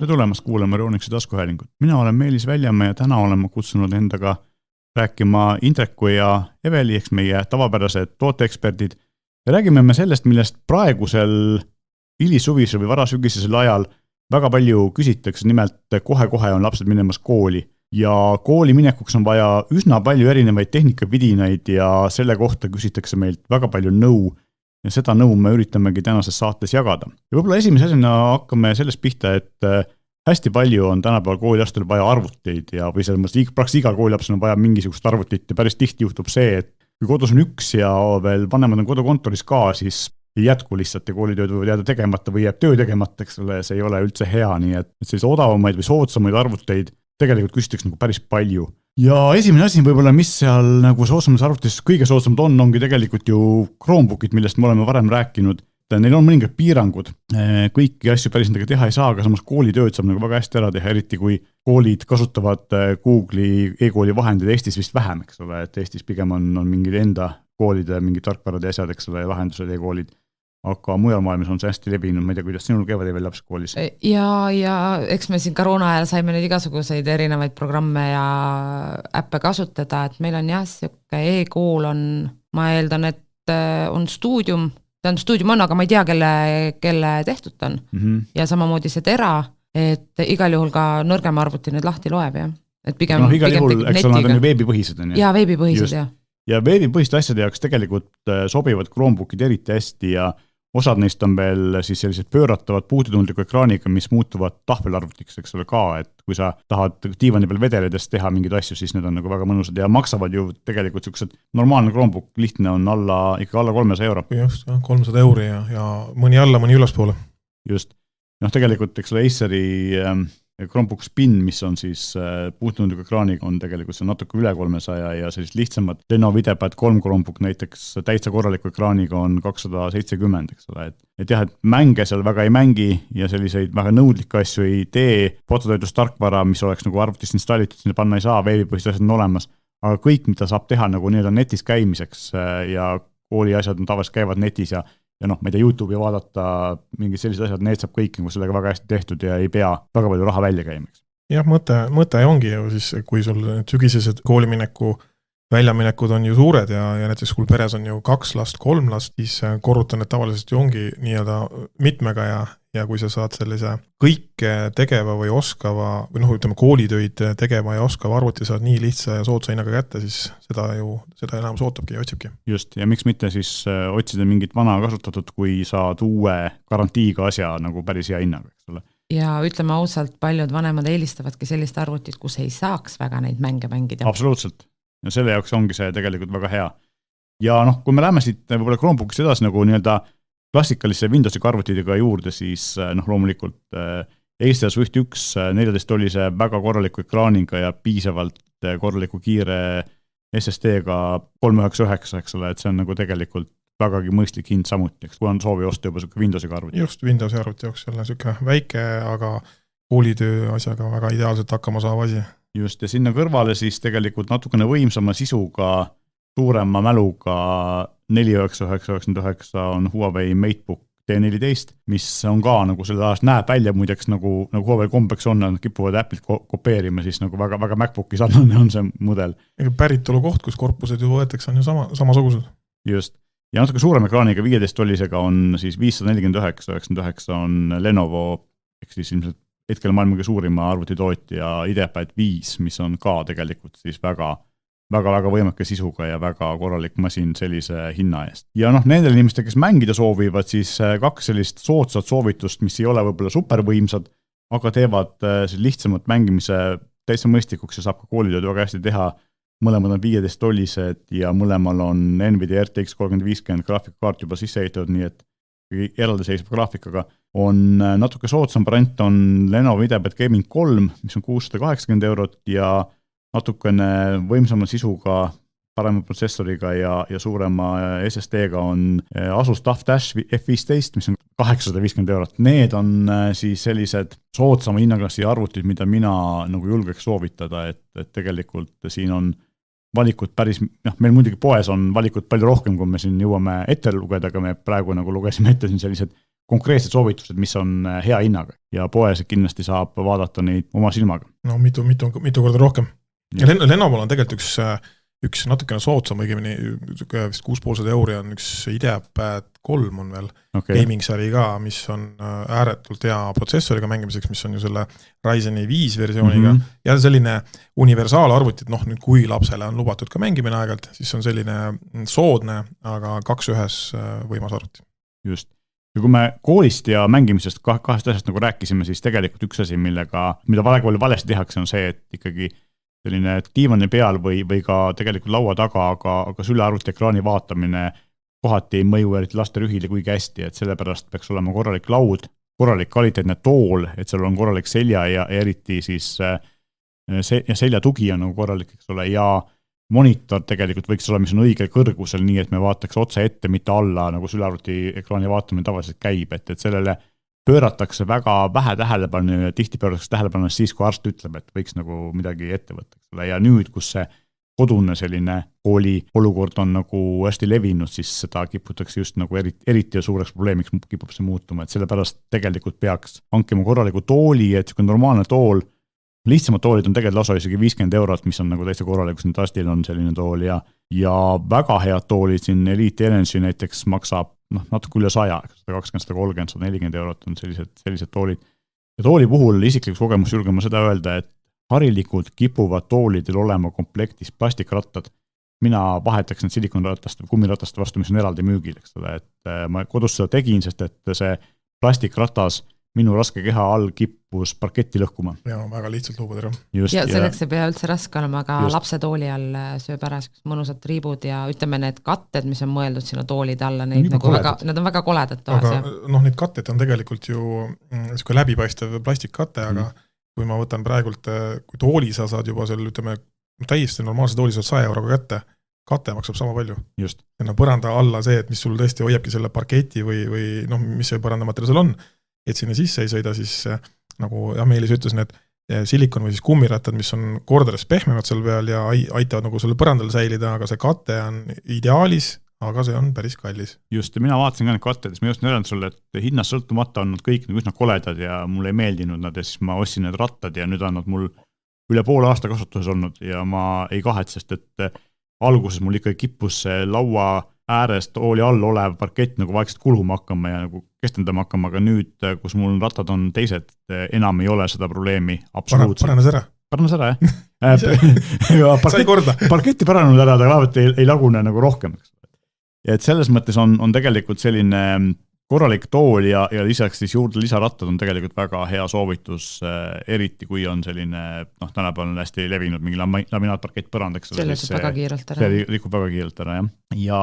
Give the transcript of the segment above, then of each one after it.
tulemast kuulama Eurionixi taskuhäälingut. Mina olen Meelis Väljamäe ja täna olen kutsunud endaga rääkima Indreku ja Eveli, eks meie tavapärased tooteeksperdid. Ja räägime me sellest, millest praegusel hilisuvisel või varasügisesel ajal väga palju küsitakse, nimelt kohe-kohe on lapsed minemas kooli. Ja kooli minekuks on vaja üsna palju erinevaid tehnikavidinaid ja selle kohta küsitakse meilt väga palju nõu. Ja seda nõu me üritamegi tänases saates jagada. Ja võib-olla esimese asjana hakkame sellest pihta, et hästi palju on tänapäeval koolilastel vaja arvuteid ja või selles mõttes praktiliselt igal koolilapsel on vaja mingisugust arvutit ja päris tihti juhtub see, et kui kodus on üks ja veel vanemad on kodukontoris ka, siis ei jätku lihtsalt ja koolitööd võivad jääda tegemata või jääb töö tegemata, eks ole, see ei ole üldse hea, nii et sellise odavamaid või soodsamaid arvuteid tegelikult küsitakse nagu päris palju. Ja esimene asi võib-olla, mis seal nagu soodsamas arvutis kõige soodsamad ongi tegelikult ju Chromebookid, millest me oleme varem rääkinud. Neil on mõningad piirangud, kõiki asju päris nendega teha ei saa, aga samas koolitööd saab nagu väga hästi ära teha, eriti kui koolid kasutavad Google'i e-kooli vahendid Eestis vist vähem, eks ole, et Eestis pigem on mingid enda koolide, mingid tarkvarad ja asjad, eks ole, lahendused e-koolid. Aga mujal maailmas on see hästi levinud, ma ei tea, kuidas sinul käivad veel lapsekoolis. Ja eks me siin koroona ajal saime nüüd igasuguseid erinevaid programme ja äppe kasutada, et meil on jah, siuke e-kool on, ma eeldan, et on stuudium, aga ma ei tea, kelle tehtud on. Ja samamoodi see Tera, et igal juhul ka nõrgem arvuti nüüd lahti loeb, jah. Et pigem igal juhul, eks ole, nad on ju veebipõhised. Ja veebipõhised, jah. Ja veebipõhiste asjade jaoks tegelikult sobivad Chromebookid eriti hästi ja osad neist on veel siis sellised pööratavad puututundliku ekraaniga, mis muutuvad tahvelarvutiks, eks ole ka, et kui sa tahad diivani peal vedeledest teha mingeid asju, siis need on nagu väga mõnusad ja maksavad ju tegelikult sellised normaalne Chromebook lihtne on ikka alla 300 €. Just, 300 € ja mõni alla, mõni ülespoole. Just. Tegelikult, eks ole, Aceri Chromebook Spin, mis on siis puututundliku ekraaniga, on tegelikult see natuke üle 300 ja sellist lihtsamad Lenovo IdeaPad 3 Chromebook näiteks täitsa korraliku ekraaniga on 270, eks ole. Et jah, et mänge seal väga ei mängi ja selliseid väga nõudlikke asju ei tee, fototöötlustarkvara, mis oleks nagu arvutist installitud, sinna panna ei saa, veebipõhised asjad on olemas, aga kõik, mida saab teha nagu nii-öelda netis käimiseks ja kooli asjad on tavaliselt käivad netis ja ma ei tea, YouTube'i vaadata mingid sellised asjad, need saab kõik nagu sellega väga hästi tehtud ja ei pea väga palju raha välja käimaks. Jah, mõte ongi ju siis, kui sul sügisesed koolimineku väljaminekud on ju suured ja näiteks kui peres on ju 2 last, 3 last, siis korrutan, et tavaliselt ju ongi nii-öelda mitmega ja kui sa saad sellise kõike tegeva või oskava, või ütleme koolitöid tegeva ja oskava arvuti saad nii lihtsa ja soodsa hinnaga kätte, siis seda enam sootabki ja otsibki. Just, ja miks mitte siis otsida mingit vana kasutatud, kui saad uue garantiiga asja nagu päris hea hinnaga, eks ole. Ja ütleme ausalt, paljud vanemad eelistavadki sellist arvutit, kus ei saaks väga neid mänge mängida. Absoluutselt. Ja selle jaoks ongi see tegelikult väga hea. Ja kui me läheme siit võib-olla Chromebookist edasi nagu nii-öelda klassikalisse Windowsi arvutidega juurde, siis loomulikult Acer Swift 1 14 oli see väga korraliku ekraaniga ja piisavalt korraliku kiire SSD-ga 399, eks ole, et see on nagu tegelikult vägagi mõistlik hind samuti, eks kui on soovi osta juba selline Windowsi arvuti. Just Windowsi arvuti jaoks jälle selline väike, aga koolitöö asjaga väga ideaalselt hakkama saab asi. Just, ja sinna kõrvale siis tegelikult natukene võimsama sisuga, suurema mäluga 4999 on Huawei MateBook T14, mis on ka nagu selle ajast näeb välja muideks nagu Huawei kombeks on, nad kipuvad Apple'ilt kopeerima, siis nagu väga Macbooki sarnane on see mudel. Päritolu koht, kus korpused ju võetakse, on ju samasugused. Just, ja natuke suurem ekraaniga 15 tolisega on siis 549 on Lenovo, ehk siis ilmselt hetkel maailmaga suurima arvutitootja IdeaPad 5, mis on ka tegelikult siis väga võimeka sisuga ja väga korralik masin sellise hinna eest. Ja nendele inimestele, kes mängida soovivad, siis 2 sellist soodsat soovitust, mis ei ole võib-olla supervõimsad, aga teevad lihtsamat mängimise täitsa mõistlikuks ja saab ka koolitööd väga hästi teha. Mõlemad on 15 tolised ja mõlemal on NVIDIA RTX 3050 graafikakaart juba sisse ehitatud, nii et eraldiseisva graafikaga on natuke soodsam variant on Lenovo IdeaPad Gaming 3, mis on 680 € ja natukene võimsama sisuga, parema protsessoriga ja suurema SSD-ga on Asus TUF Dash F15, mis on 850 €. Need on siis sellised soodsama hinnaklassi arvutid, mida mina nagu julgeks soovitada, et tegelikult siin on valikut päris, meil muidugi poes on valikut palju rohkem, kui me siin jõuame ette lugeda, aga me praegu nagu lugesime ette siin sellised konkreetsed soovitused, mis on hea hinnaga ja poes kindlasti saab vaadata neid oma silmaga. No mitu korda rohkem. Ja Lenovo'l on tegelikult üks natukene soodsam, õigemini vist 6,5 euri on üks IdeaPad 3 on veel gaming sari ka, mis on ääretult hea protsessoriga mängimiseks, mis on ju selle Ryzeni 5 versiooniga ja selline universaalarvutit, nüüd kui lapsele on lubatud ka mängimine aegalt, siis on selline soodne, aga 2-1 võimas arvuti. Just. Ja kui me koolist ja mängimisest kahest asjast nagu rääkisime, siis tegelikult üks asi, mida väga palju valesti tehakse, on see, et ikkagi selline diivani peal või ka tegelikult laua taga, aga sülearvuti ekraani vaatamine kohati ei mõju eriti laste rühile kuigi hästi, et sellepärast peaks olema korralik laud, korralik kvaliteetne tool, et seal on korralik selja ja eriti siis selja tugi on nagu korralik, eks ole, ja monitor tegelikult võiks olla, mis on õigel kõrgusel, nii et me vaataks otse ette, mitte alla, nagu sülearvuti ekraani vaatamine tavaliselt käib, et sellele pööratakse väga vähe tähelepanu ja tihti pööratakse tähelepanu siis, kui arst ütleb, et võiks nagu midagi ette võtta. Ja nüüd, kus see kodune selline kooli olukord on nagu hästi levinud, siis seda kiputakse just nagu eriti suureks probleemiks kipub see muutuma, et sellepärast tegelikult peaks hankima korraliku tooli, et normaalne tool, lihtsamad toolid on tegelikult lausa isegi 50 €, mis on nagu täitsa korralikus, nüüd Astil on selline tool ja väga head toolid siin Elite Energy näiteks maksab natuke üle 100, 120, 130, 140 € on sellised toolid. Ja tooli puhul isiklikus kogemus julgen ma seda öelda, et harilikud kipuvad toolidel olema komplektis plastikrattad. Mina vahetaks need silikonratast või kummiratast vastu, mis on eraldi müügil, eks ole, et ma kodus seda tegin, sest et see plastikratas minu raske keha all kippus parketti lõhkuma. Ja väga lihtsalt luubad ära. Ja selleks ei pea üldse raske olema, aga lapse tooli all sööb ära mõnusad triibud ja ütleme need katted, mis on mõeldud sinna toolide alla, need on väga koledad toas. Aga need katted on tegelikult ju läbipaistev plastikkatte, aga kui ma võtan praegult, kui tooli sa saad juba seal, ütleme, täiesti normaalse tooli saad 100 € kätte, kate maksab sama palju. Just. Ja põranda alla see, et mis sul tõesti hoiabki selle parketi või mis see põrandamaterjal seal on, et sinna sisse ei sõida, siis nagu Meelis ütles, need silikon või siis kummirattad, mis on kordades pehmemad seal peal ja aitavad nagu selle põrandal säilida, aga see kate on ideaalis, aga see on päris kallis. Just, ja mina vaatasin ka need kattedes, ma just näidan sulle, et hinnast sõltumata on nad kõik nagu üsna koledad ja mulle ei meeldinud nad ja siis ma ostsin need rattad ja nüüd on nad mul üle poole aasta kasutuses olnud ja ma ei kahetse, sest et alguses mul ikka kippus see laua äärest tooli all olev parkett nagu vaikselt kuluma hakkama ja nagu kestendama hakkama, aga nüüd, kus mul rattad on teised, enam ei ole seda probleemi absoluutselt. Paranes ära, jah. Sai korda. Parketti paranenud ära, ta vaevalt ei lagune nagu rohkem. Ja et selles mõttes on tegelikult selline korralik tool ja lisaks siis juurde lisarattad on tegelikult väga hea soovitus, eriti kui on selline, tänapäeval on hästi levinud mingi laminaatparkett põrandaks. See rikub väga kiirelt ära. See rikub väga kiirelt ära, jah. Ja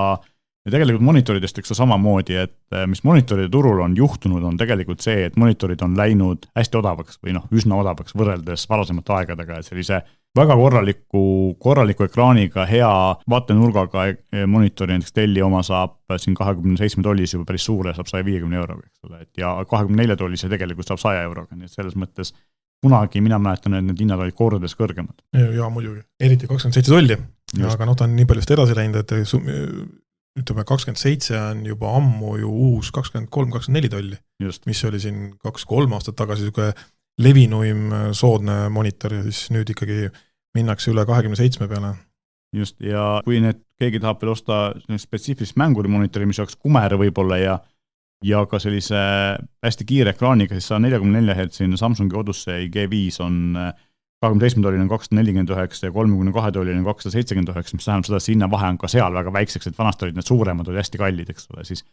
tegelikult monitoridest eks samamoodi, et mis monitoride turul on juhtunud, on tegelikult see, et monitorid on läinud hästi odavaks või üsna odavaks võrreldes varasemate aegadega, et sellise väga korraliku ekraaniga, hea vaatenurgaga monitori, näiteks Delli oma saab siin 27 tollis juba päris suure, saab 150 €, eks ole, ja 24 tollis ja tegelikult saab 100 €, nii et selles mõttes kunagi mina mäletan, et need hinnad olid kordades kõrgemad. Ja muidugi, eriti 27 tolli, aga ta on nii paljust edasi läinud, et ütleme, 27 on juba ammu ju uus 23-24 tolli, mis oli siin 2-3 aastat tagasi levinuim soodne monitor ja siis nüüd ikkagi minnakse üle 27 peale. Just, ja kui keegi tahab veel osta spetsiifilist mängurimonitori, mis oleks kumer võib-olla ja ka sellise hästi kiire ekraaniga, siis 144 Hz Samsungi Odyssey G5 on 27 tolline on 249 ja 32 tolline on 279, mis tähendab seda, et hinnavahe on ka seal väga väikseks, et vanast olid need suuremad, olid hästi kallid, eks ole, siis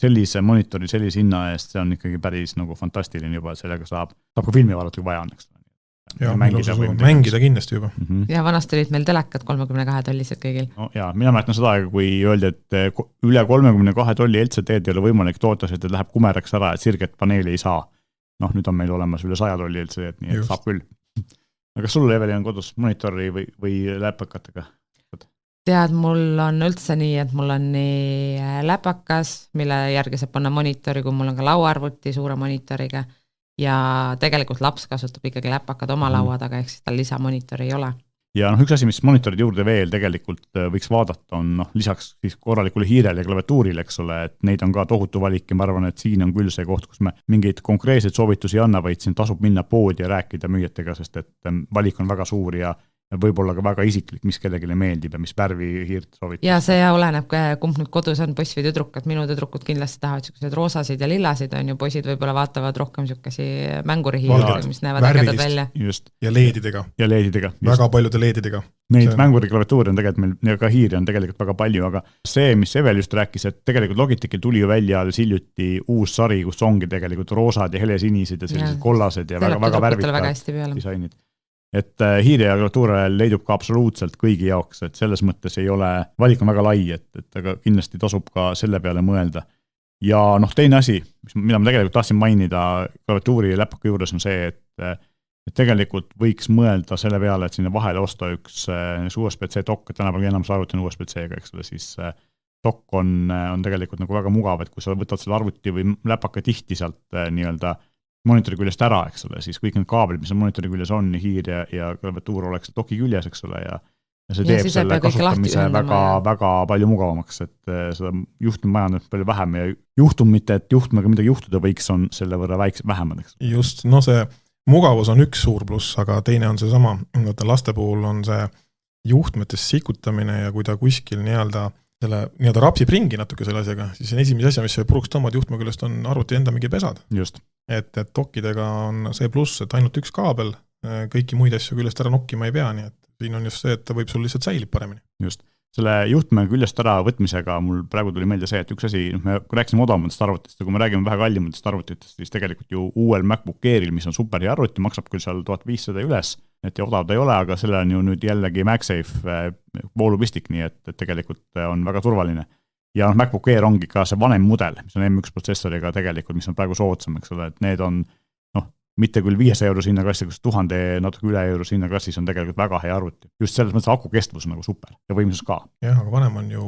sellise monitori, sellise hinna eest, see on ikkagi päris nagu fantastiline juba, et sellega saab ka filmi vaadata, kui vaja on, eks ole. Ja, mängida kindlasti juba. Ja vanast olid meil telekad 32 tollised kõigil. No, ja, mina mäletan seda aega, kui öeldi, et üle 32 tolli LCD-d ei ole võimalik toota, et läheb kumeraks ära, et sirget paneeli ei saa. Nüüd on meil olemas üle 100 tolli LCD-d, nii et saab küll. Aga kas sul, Eveli, on kodus monitori või läpakatega? Tead, mul on üldse nii, et mul on nii läpakas, mille järgi saab panna monitori, kui mul on ka lauaarvuti suure monitoriga ja tegelikult laps kasutab ikkagi läpakad oma laua taga, ehk siis tal lisamonitori ei ole. ja üks asi, mis monitorid juurde veel tegelikult võiks vaadata, on lisaks siis korralikule hiirele ja klaviatuurile, eks ole, et neid on ka tohutu valik ja ma arvan, et siin on küll see koht, kus me mingeid konkreetseid soovitusi ei anna, vaid siin tasub minna poodi ja rääkida müüjatega, sest et valik on väga suur ja võib-olla ka väga isiklik, mis kellelegi meeldib ja mis värvi hiirt soovitab. Ja see oleneb, kumb nüüd kodus on, poiss või tüdruk, et minu tüdrukud kindlasti tahavad sellised roosasid ja lillasid, on ju, poisid võib-olla vaatavad rohkem sellisesi mängurihiirid, mis näevad ägedad välja. Just. Ja leedidega. Väga paljude leedidega. Neid mänguriklaviatuuri on tegelikult meil ja ka hiiri on tegelikult väga palju, aga see, mis Evel just rääkis, et tegelikult Logitechil tuli ju välja hiljuti uus sari, kus ongi tegelikult roosad ja helesinised ja sellised kollased ja väga värvikad disainid. Et hiire ja klaviatuur leidub ka absoluutselt kõigi jaoks, et selles mõttes ei ole, valik on väga lai, et aga kindlasti tasub ka selle peale mõelda. Ja teine asi, mida ma tegelikult tahtsin mainida klaviatuuri ja läpaka juures on see, et tegelikult võiks mõelda selle peale, et sinna vahele osta üks USB-C dokk, et tänapäeval enam arvuti on USB-C-ga, eks ole, siis dokk on tegelikult nagu väga mugav, et kui sa võtad selle arvuti või läpaka tihti sealt nii-öelda monitori küljest ära, eks ole, siis kõik need kaablid, mis on monitori küljes on, nii hiir ja klaviatuur oleks doki küljes, eks ole, ja see teeb selle kasutamise väga palju mugavamaks, et seda juhtmemajandust palju vähem ja juhtumite, et juhtmega midagi juhtuda võiks, on selle võrra vähemad, eks. Just, see mugavus on üks suur pluss, aga teine on see sama, laste puhul on see juhtmetest sikutamine ja kui ta kuskil nii-öelda rapsib ringi natuke selle asjaga, siis esimese asja, mis puruks tõmbad juhtme küljest, on arvuti enda mingi pesad. Just. Et dokidega on see pluss, et ainult üks kaabel, kõiki muid asju küljest ära nokkima ei pea, nii et siin on just see, et ta võib sul lihtsalt säilib paremini. Just. Selle juhtme küljest ära võtmisega mul praegu tuli meelde see, et üks asi, me rääkisime odavamatest arvutist ja kui me räägime vähe kallimatest arvutitest, siis tegelikult ju uuel MacBook Airil, mis on super hea arvuti, maksab küll seal 1500 üles, et ja odav ta ei ole, aga selle on ju nüüd jällegi MagSafe voolupistik, nii et tegelikult on väga turvaline. Ja MacBook Air ongi ka see vanem mudel, mis on M1 protsessoriga tegelikult, mis on praegu soodsam, eks ole, et need on mitte küll 500 € hinnaklassi, kus 1000 natuke üle € hinnaklassis on tegelikult väga hea arvuti. Just selles mõttes aku kestvus on nagu super ja võimsus ka. Jah, aga vanem on ju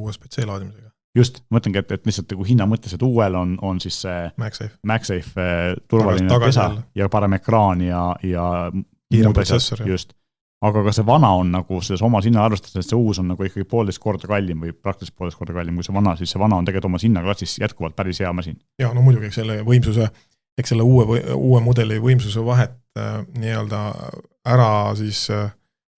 USB-C laadimisega. Just, mõtlengi, et lihtsalt kui hinna mõttes, et uuel on siis see MagSafe turvaline pesa ja parem ekraan ja kiire protsessor. Just. Aga ka see vana on nagu selles omas hinna arvestades, et see uus on nagu ikkagi 1,5 korda kallim või praktiliselt 1,5 korda kallim kui see vana, siis see vana on tegelikult omas hinnaklassis jätkuvalt päris hea masin. Ja, muidugi selle võimsuse eks selle uue mudeli võimsuse vahet nii-öelda ära siis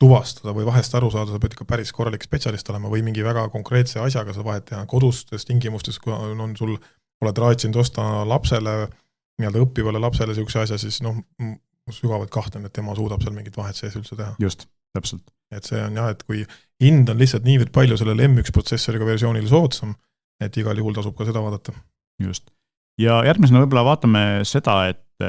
tuvastada või vahest aru saada, sa pead ikka päris korralik spetsialist olema või mingi väga konkreetse asjaga sa vahet teha kodustes tingimustes, kui on sul, oled raatsinud osta lapsele, nii-öelda õppivale lapsele siukse asja, siis sügavalt kahtlen, et tema suudab seal mingit vahet sees üldse teha. Just, täpselt. Et see on et kui hind on lihtsalt niivõrd palju sellele M1 protsessoriga versioonil soodsam, et igal juhul tasub ka seda vaadata. Just. Ja järgmisena võib-olla vaatame seda, et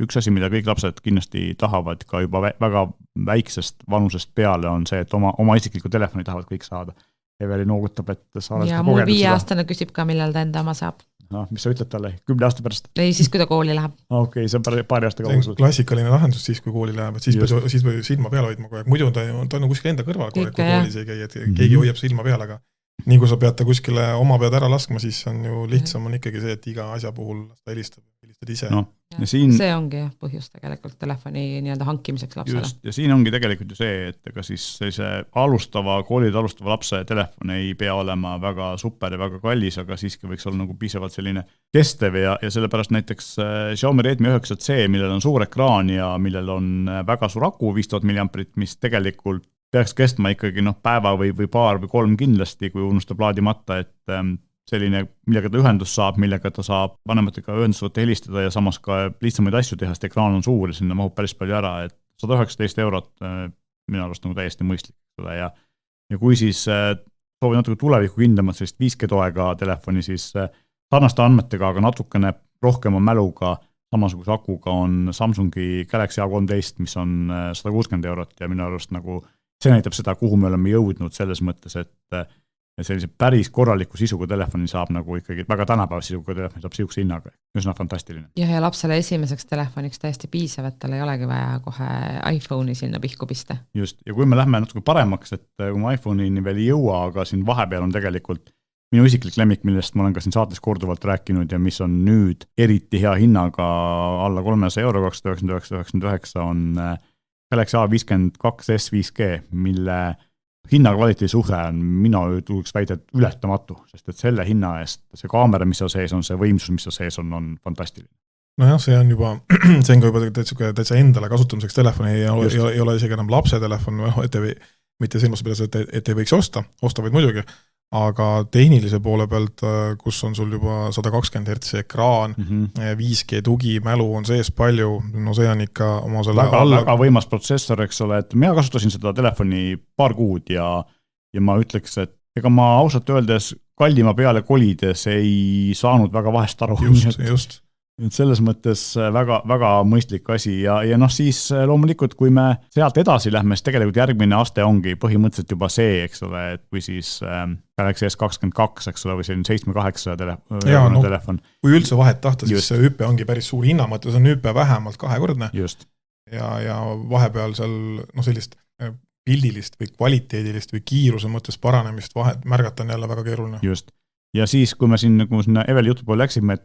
üks asi, mida kõik lapsed kindlasti tahavad ka juba väga väiksest vanusest peale, on see, et oma isikliku telefoni tahavad kõik saada. Eveli noogutab, et sa oled ja mul 5-aastane küsib ka, millal ta enda oma saab. Mis sa ütled talle? 10 aasta pärast? Ei, siis kui ta kooli läheb. Okei, see on paari aasta kaugus. See on klassikaline lahendus siis, kui kooli läheb, et siis peab silma peale hoidma kogu aeg. Muidu ta on kuskil enda kõrval kogu aeg, kui koolis ei käi, et keegi hoiab silma peale, aga nii kui sa pead ta kuskile oma pead ära laskma, siis on ju lihtsam on ikkagi see, et iga asja puhul ta helistad ise. See ongi põhjus tegelikult telefoni nii-öelda hankimiseks lapsele. Just, ja siin ongi tegelikult ju see, et ega siis sellise koolide alustava lapse telefon ei pea olema väga super ja väga kallis, aga siiski võiks olla nagu piisavalt selline kestev ja sellepärast näiteks Xiaomi Redmi 9C, millel on suur ekraan ja millel on väga suur aku 5000 mAh, mis tegelikult peaks kestma ikkagi päeva või paar või 3 kindlasti, kui unustab laadimata, et selline, millega ta ühendus saab, millega ta saab vanematega ühendust võtta helistada ja samas ka lihtsamaid asju teha, sest ekraan on suur ja sinna mahub päris palju ära, et 119 € minu arust nagu täiesti mõistlik. Ja kui siis soovi natuke tuleviku hindamat sellist 5G toega telefoni, siis sarnaste andmetega, aga natukene rohkema mäluga, samasuguse akuga on Samsungi Galaxy A13, mis on 160 € ja minu arust nagu see näitab seda, kuhu me oleme jõudnud selles mõttes, et sellise päris korraliku sisuga telefoni saab nagu ikkagi väga tänapäeva sisuga telefoni saab sihukese hinnaga. Üsna fantastiline. Ja lapsele esimeseks telefoniks täiesti piisav, et tal ei olegi vaja kohe iPhone'i sinna pihku pista. Just, ja kui me lähme natuke paremaks, et kui me iPhone'ini veel ei jõua, aga siin vahepeal on tegelikult minu isiklik lemmik, millest ma olen ka siin saates korduvalt rääkinud ja mis on nüüd eriti hea hinnaga alla 300 €, 299,99 on Galaxy A52s 5G, mille hinnakvaliteedi suhe on, mina tuleks väida, et ületamatu, sest et selle hinna eest, see kaamera, mis seal sees on, see võimsus, mis seal sees on fantastiline. Nojah, see on juba täitsa endale kasutamiseks telefoni, ei ole isegi enam lapse telefon, mitte silmas peales, et ei võiks osta vaid muidugi, aga tehnilise poole pealt, kus on sul juba 120 Hz ekraan, 5G tugi, mälu on sees palju, no see on ikka oma selle väga võimas protsessor, eks ole, et mina kasutasin seda telefoni paar kuud ja ma ütleks, et ega ma ausalt öeldes kallima peale kolides ei saanud väga vahest aru. Just. Et selles mõttes väga, väga mõistlik asi ja siis loomulikult, kui me sealt edasi lähme, siis tegelikult järgmine aste ongi põhimõtteliselt juba see, eks ole, et kui siis Galaxy S22, eks ole, või selline 7-8 telefon. Kui üldse vahet tahta, siis see hüpe ongi päris suur hinna mõttes, on hüpe vähemalt 2-kordne. Just. Ja vahepeal seal sellist pildilist või kvaliteedilist või kiiruse mõttes paranemist vahet märgata on jälle väga keeruline. Just. Ja siis, kui me sinna Eveli jutu poole läksime,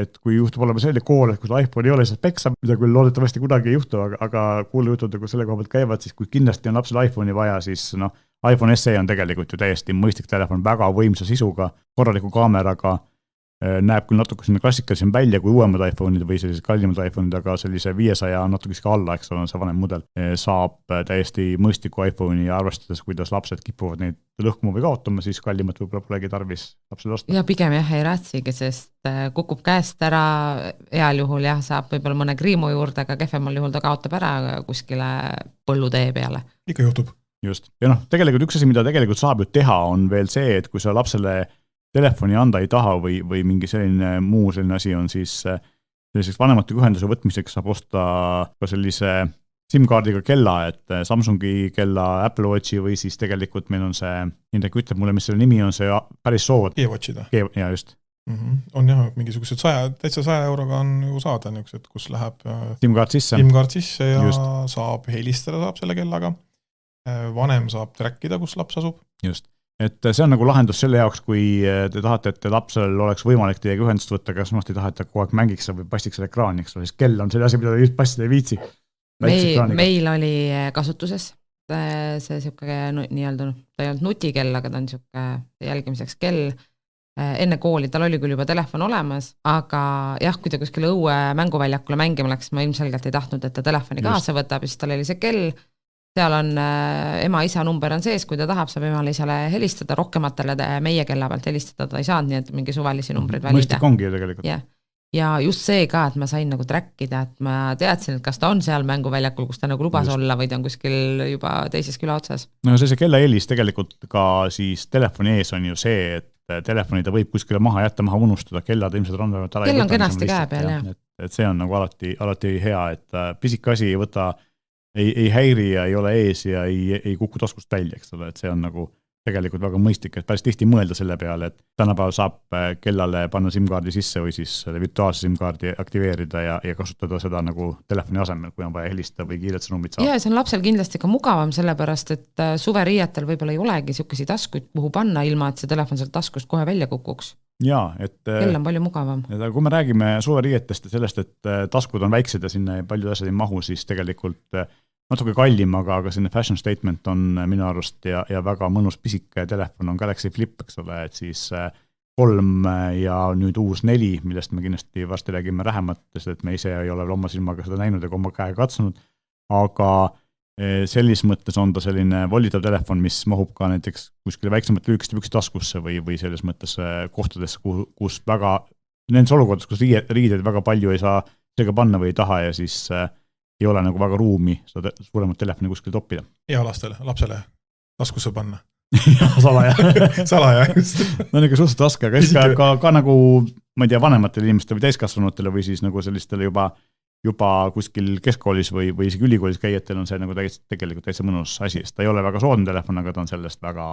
et kui juhtub olema selline kool, et kus iPhone ei ole lihtsalt peksa, mida küll loodetavasti kunagi ei juhtu, aga kuulujutud, kui selle koha pealt käivad, siis kui kindlasti on lapsel iPhone'i vaja, siis iPhone SE on tegelikult ju täiesti mõistlik telefon, väga võimsa sisuga, korraliku kaameraga, näeb küll natuke sinna klassikalisem välja kui uuemad iPhone'id või sellised kallimad iPhone'id, aga sellise 500 natuke ka alla, eks ole, on see vanem mudel, saab täiesti mõistliku iPhone'i ja arvestades, kuidas lapsed kipuvad neid lõhkuma või kaotama, siis kallimat võib-olla polegi tarvis lapsele osta. Ja pigem ei raatsigi, sest kukub käest ära, heal juhul saab võib-olla mõne kriimu juurde, aga kehvemal juhul ta kaotab ära kuskile põllutee peale. Ikka juhtub. Just. Ja tegelikult üks asi, mida tegelikult saab ju teha, on veel see, et kui sa lapsele telefoni anda ei taha või mingi selline muu selline asi on, siis selliseks vanemate ühenduse võtmiseks saab osta ka sellise SIM-kaardiga kella, et Samsungi kella, Apple Watchi või siis tegelikult meil on see, Indrek ütleb mulle, mis selle nimi on, see päris sood. G-Watchida. Ja just. On mingisugused täitsa 100 euroga on ju saada, kus läheb SIM-kaart sisse ja just. Saab helistada saab selle kellaga. Vanem saab trackida, kus laps asub. Just. Et see on nagu lahendus selle jaoks, kui te tahate, et lapsel oleks võimalik teiega ühendust võtta, aga samas te tahate, et kogu aeg mängiks või pastiks selle ekraani, siis kell on selle asi, mida te just passida ei viitsi. Meil oli kasutuses see siuke nii-öelda, ta ei olnud nutikell, aga ta on siuke jälgimiseks kell. Enne kooli tal oli küll juba telefon olemas, aga kui ta kuskile õue mänguväljakule mängima läks, ma ilmselgelt ei tahtnud, et ta telefoni kaasa võtab, siis tal oli see kell. Seal on ema-isa number on sees, kui ta tahab, saab emale isale helistada, rohkematele meie kella pealt helistada, ta ei saanud, nii et mingi suvalisi numbreid valida. Mõistlik ongi ju tegelikult. Ja just see ka, et ma sain nagu trackida, et ma teadsin, et kas ta on seal mänguväljakul, kus ta nagu lubas olla või ta on kuskil juba teises küla otsas. No see kella helis tegelikult ka siis telefoni ees on ju see, et telefoni ta võib kuskile maha jätta, maha unustada, kellad ilmselt randavad ära. Kell on kenasti käe peal, jah. Et see on nagu alati hea, et pisik asi ei võta ei häiri ja ei ole ees ja ei kuku taskust välja, eks ole, et see on nagu tegelikult väga mõistlik, et päris tihti mõelda selle peale, et tänapäeval saab kellale panna SIM-kaardi sisse või siis virtuaalse SIM-kaardi aktiveerida ja kasutada seda nagu telefoni asemel, kui on vaja helistada või kiiret sõnumit saada. Ja see on lapsel kindlasti ka mugavam, sellepärast, et suveriietel võib-olla ei olegi siukesi taskuid, kuhu panna, ilma et see telefon sealt taskust kohe välja kukuks. Jaa, et kell on palju mugavam. Kui me räägime suveriietest ja sellest, et taskud on väiksed ja sinna paljud asjad ei mahu, siis tegelikult natuke kallim, aga selline fashion statement on minu arust ja väga mõnus pisike telefon on Galaxy Flip, eks ole, et siis 3 ja nüüd uus 4, millest me kindlasti varsti räägime lähemat, sest et me ise ei ole oma silmaga seda näinud ega oma käega katsunud, aga sellis mõttes on ta selline volitav telefon, mis mahub ka näiteks kuskile väiksemalt lüükeste püksitaskusse või selles mõttes kohtadesse, kus väga, nendes olukordades, kus riideid väga palju ei saa seega panna või ei taha ja siis ei ole nagu väga ruumi seda suuremat telefoni kuskil toppida. Ja lapsele taskusse panna. Salaja, just. No on ikka suhteliselt raske, aga ka nagu, ma ei tea, vanematele inimestele või täiskasvanutele või siis nagu sellistele juba kuskil keskkoolis või isegi ülikoolis käijatel on see nagu tegelikult täitsa mõnus asi, sest ta ei ole väga soodne telefon, aga ta on sellest väga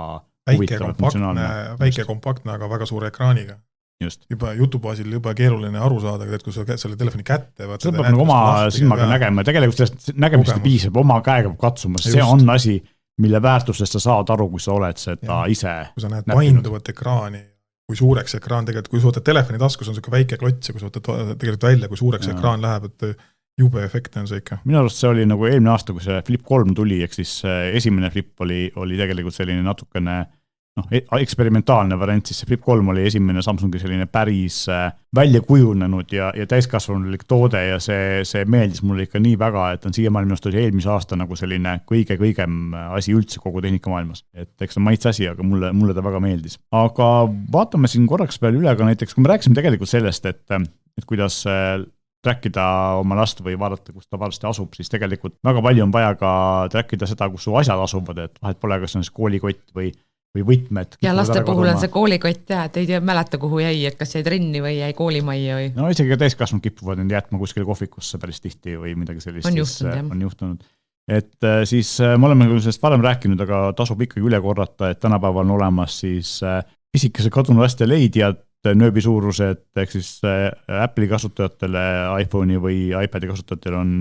huvitav funktsionaalne. Väike kompaktne, aga väga suure ekraaniga. Just. Juba jutubaasil juba keeruline aru saada, et kui sa selle telefoni kätte see peab nagu oma silmaga nägema, tegelikult sellest nägemist piisab, oma käega katsuma, see on asi, mille väärtustest sa saad aru, kui sa oled seda ise kui sa näed painduvat ekraani, kui suureks ekraan tegelikult, kui sa võtad telefoni taskus, on selline väike klots ja kui sa võtad tegelikult välja, kui suureks ekraan läheb, et jube efektne on see ikka. Minu arust see oli nagu eelmine aasta, kui see Flip 3 tuli, ehk siis esimene Flip oli tegelikult selline natukene eksperimentaalne variant, siis see Flip 3 oli esimene Samsungi selline päris välja kujunenud ja täiskasvanulik toode ja see meeldis mulle ikka nii väga, et on siiamaani minust oli eelmise aasta nagu selline kõigem asi üldse kogu tehnikamaailmas. Et eks see maitse asi, aga mulle ta väga meeldis. Aga vaatame siin korraks veel üle ka näiteks, kui me rääkisime tegelikult sellest, et kuidas trackida oma last või vaadata, kus ta varsti asub, siis tegelikult väga palju on vaja ka trackida seda, kus su asjad asuvad, et vahet pole, kas on see koolikott või võtmed. Ja laste puhul on see koolikott ja et ei tea mäleta, kuhu jäi, et kas jäi trenni või jäi koolimajja või. No isegi täiskasvanud kipuvad end jätma kuskile kohvikusse päris tihti või midagi sellist. On juhtunud. Et siis me oleme sellest varem rääkinud, aga tasub ikkagi üle korrata, et tänapäeval on olemas siis pisikese kadunud laste leidjad, nööbi suurused, ehk siis Apple'i kasutajatele, iPhone'i või iPad'i kasutajatele on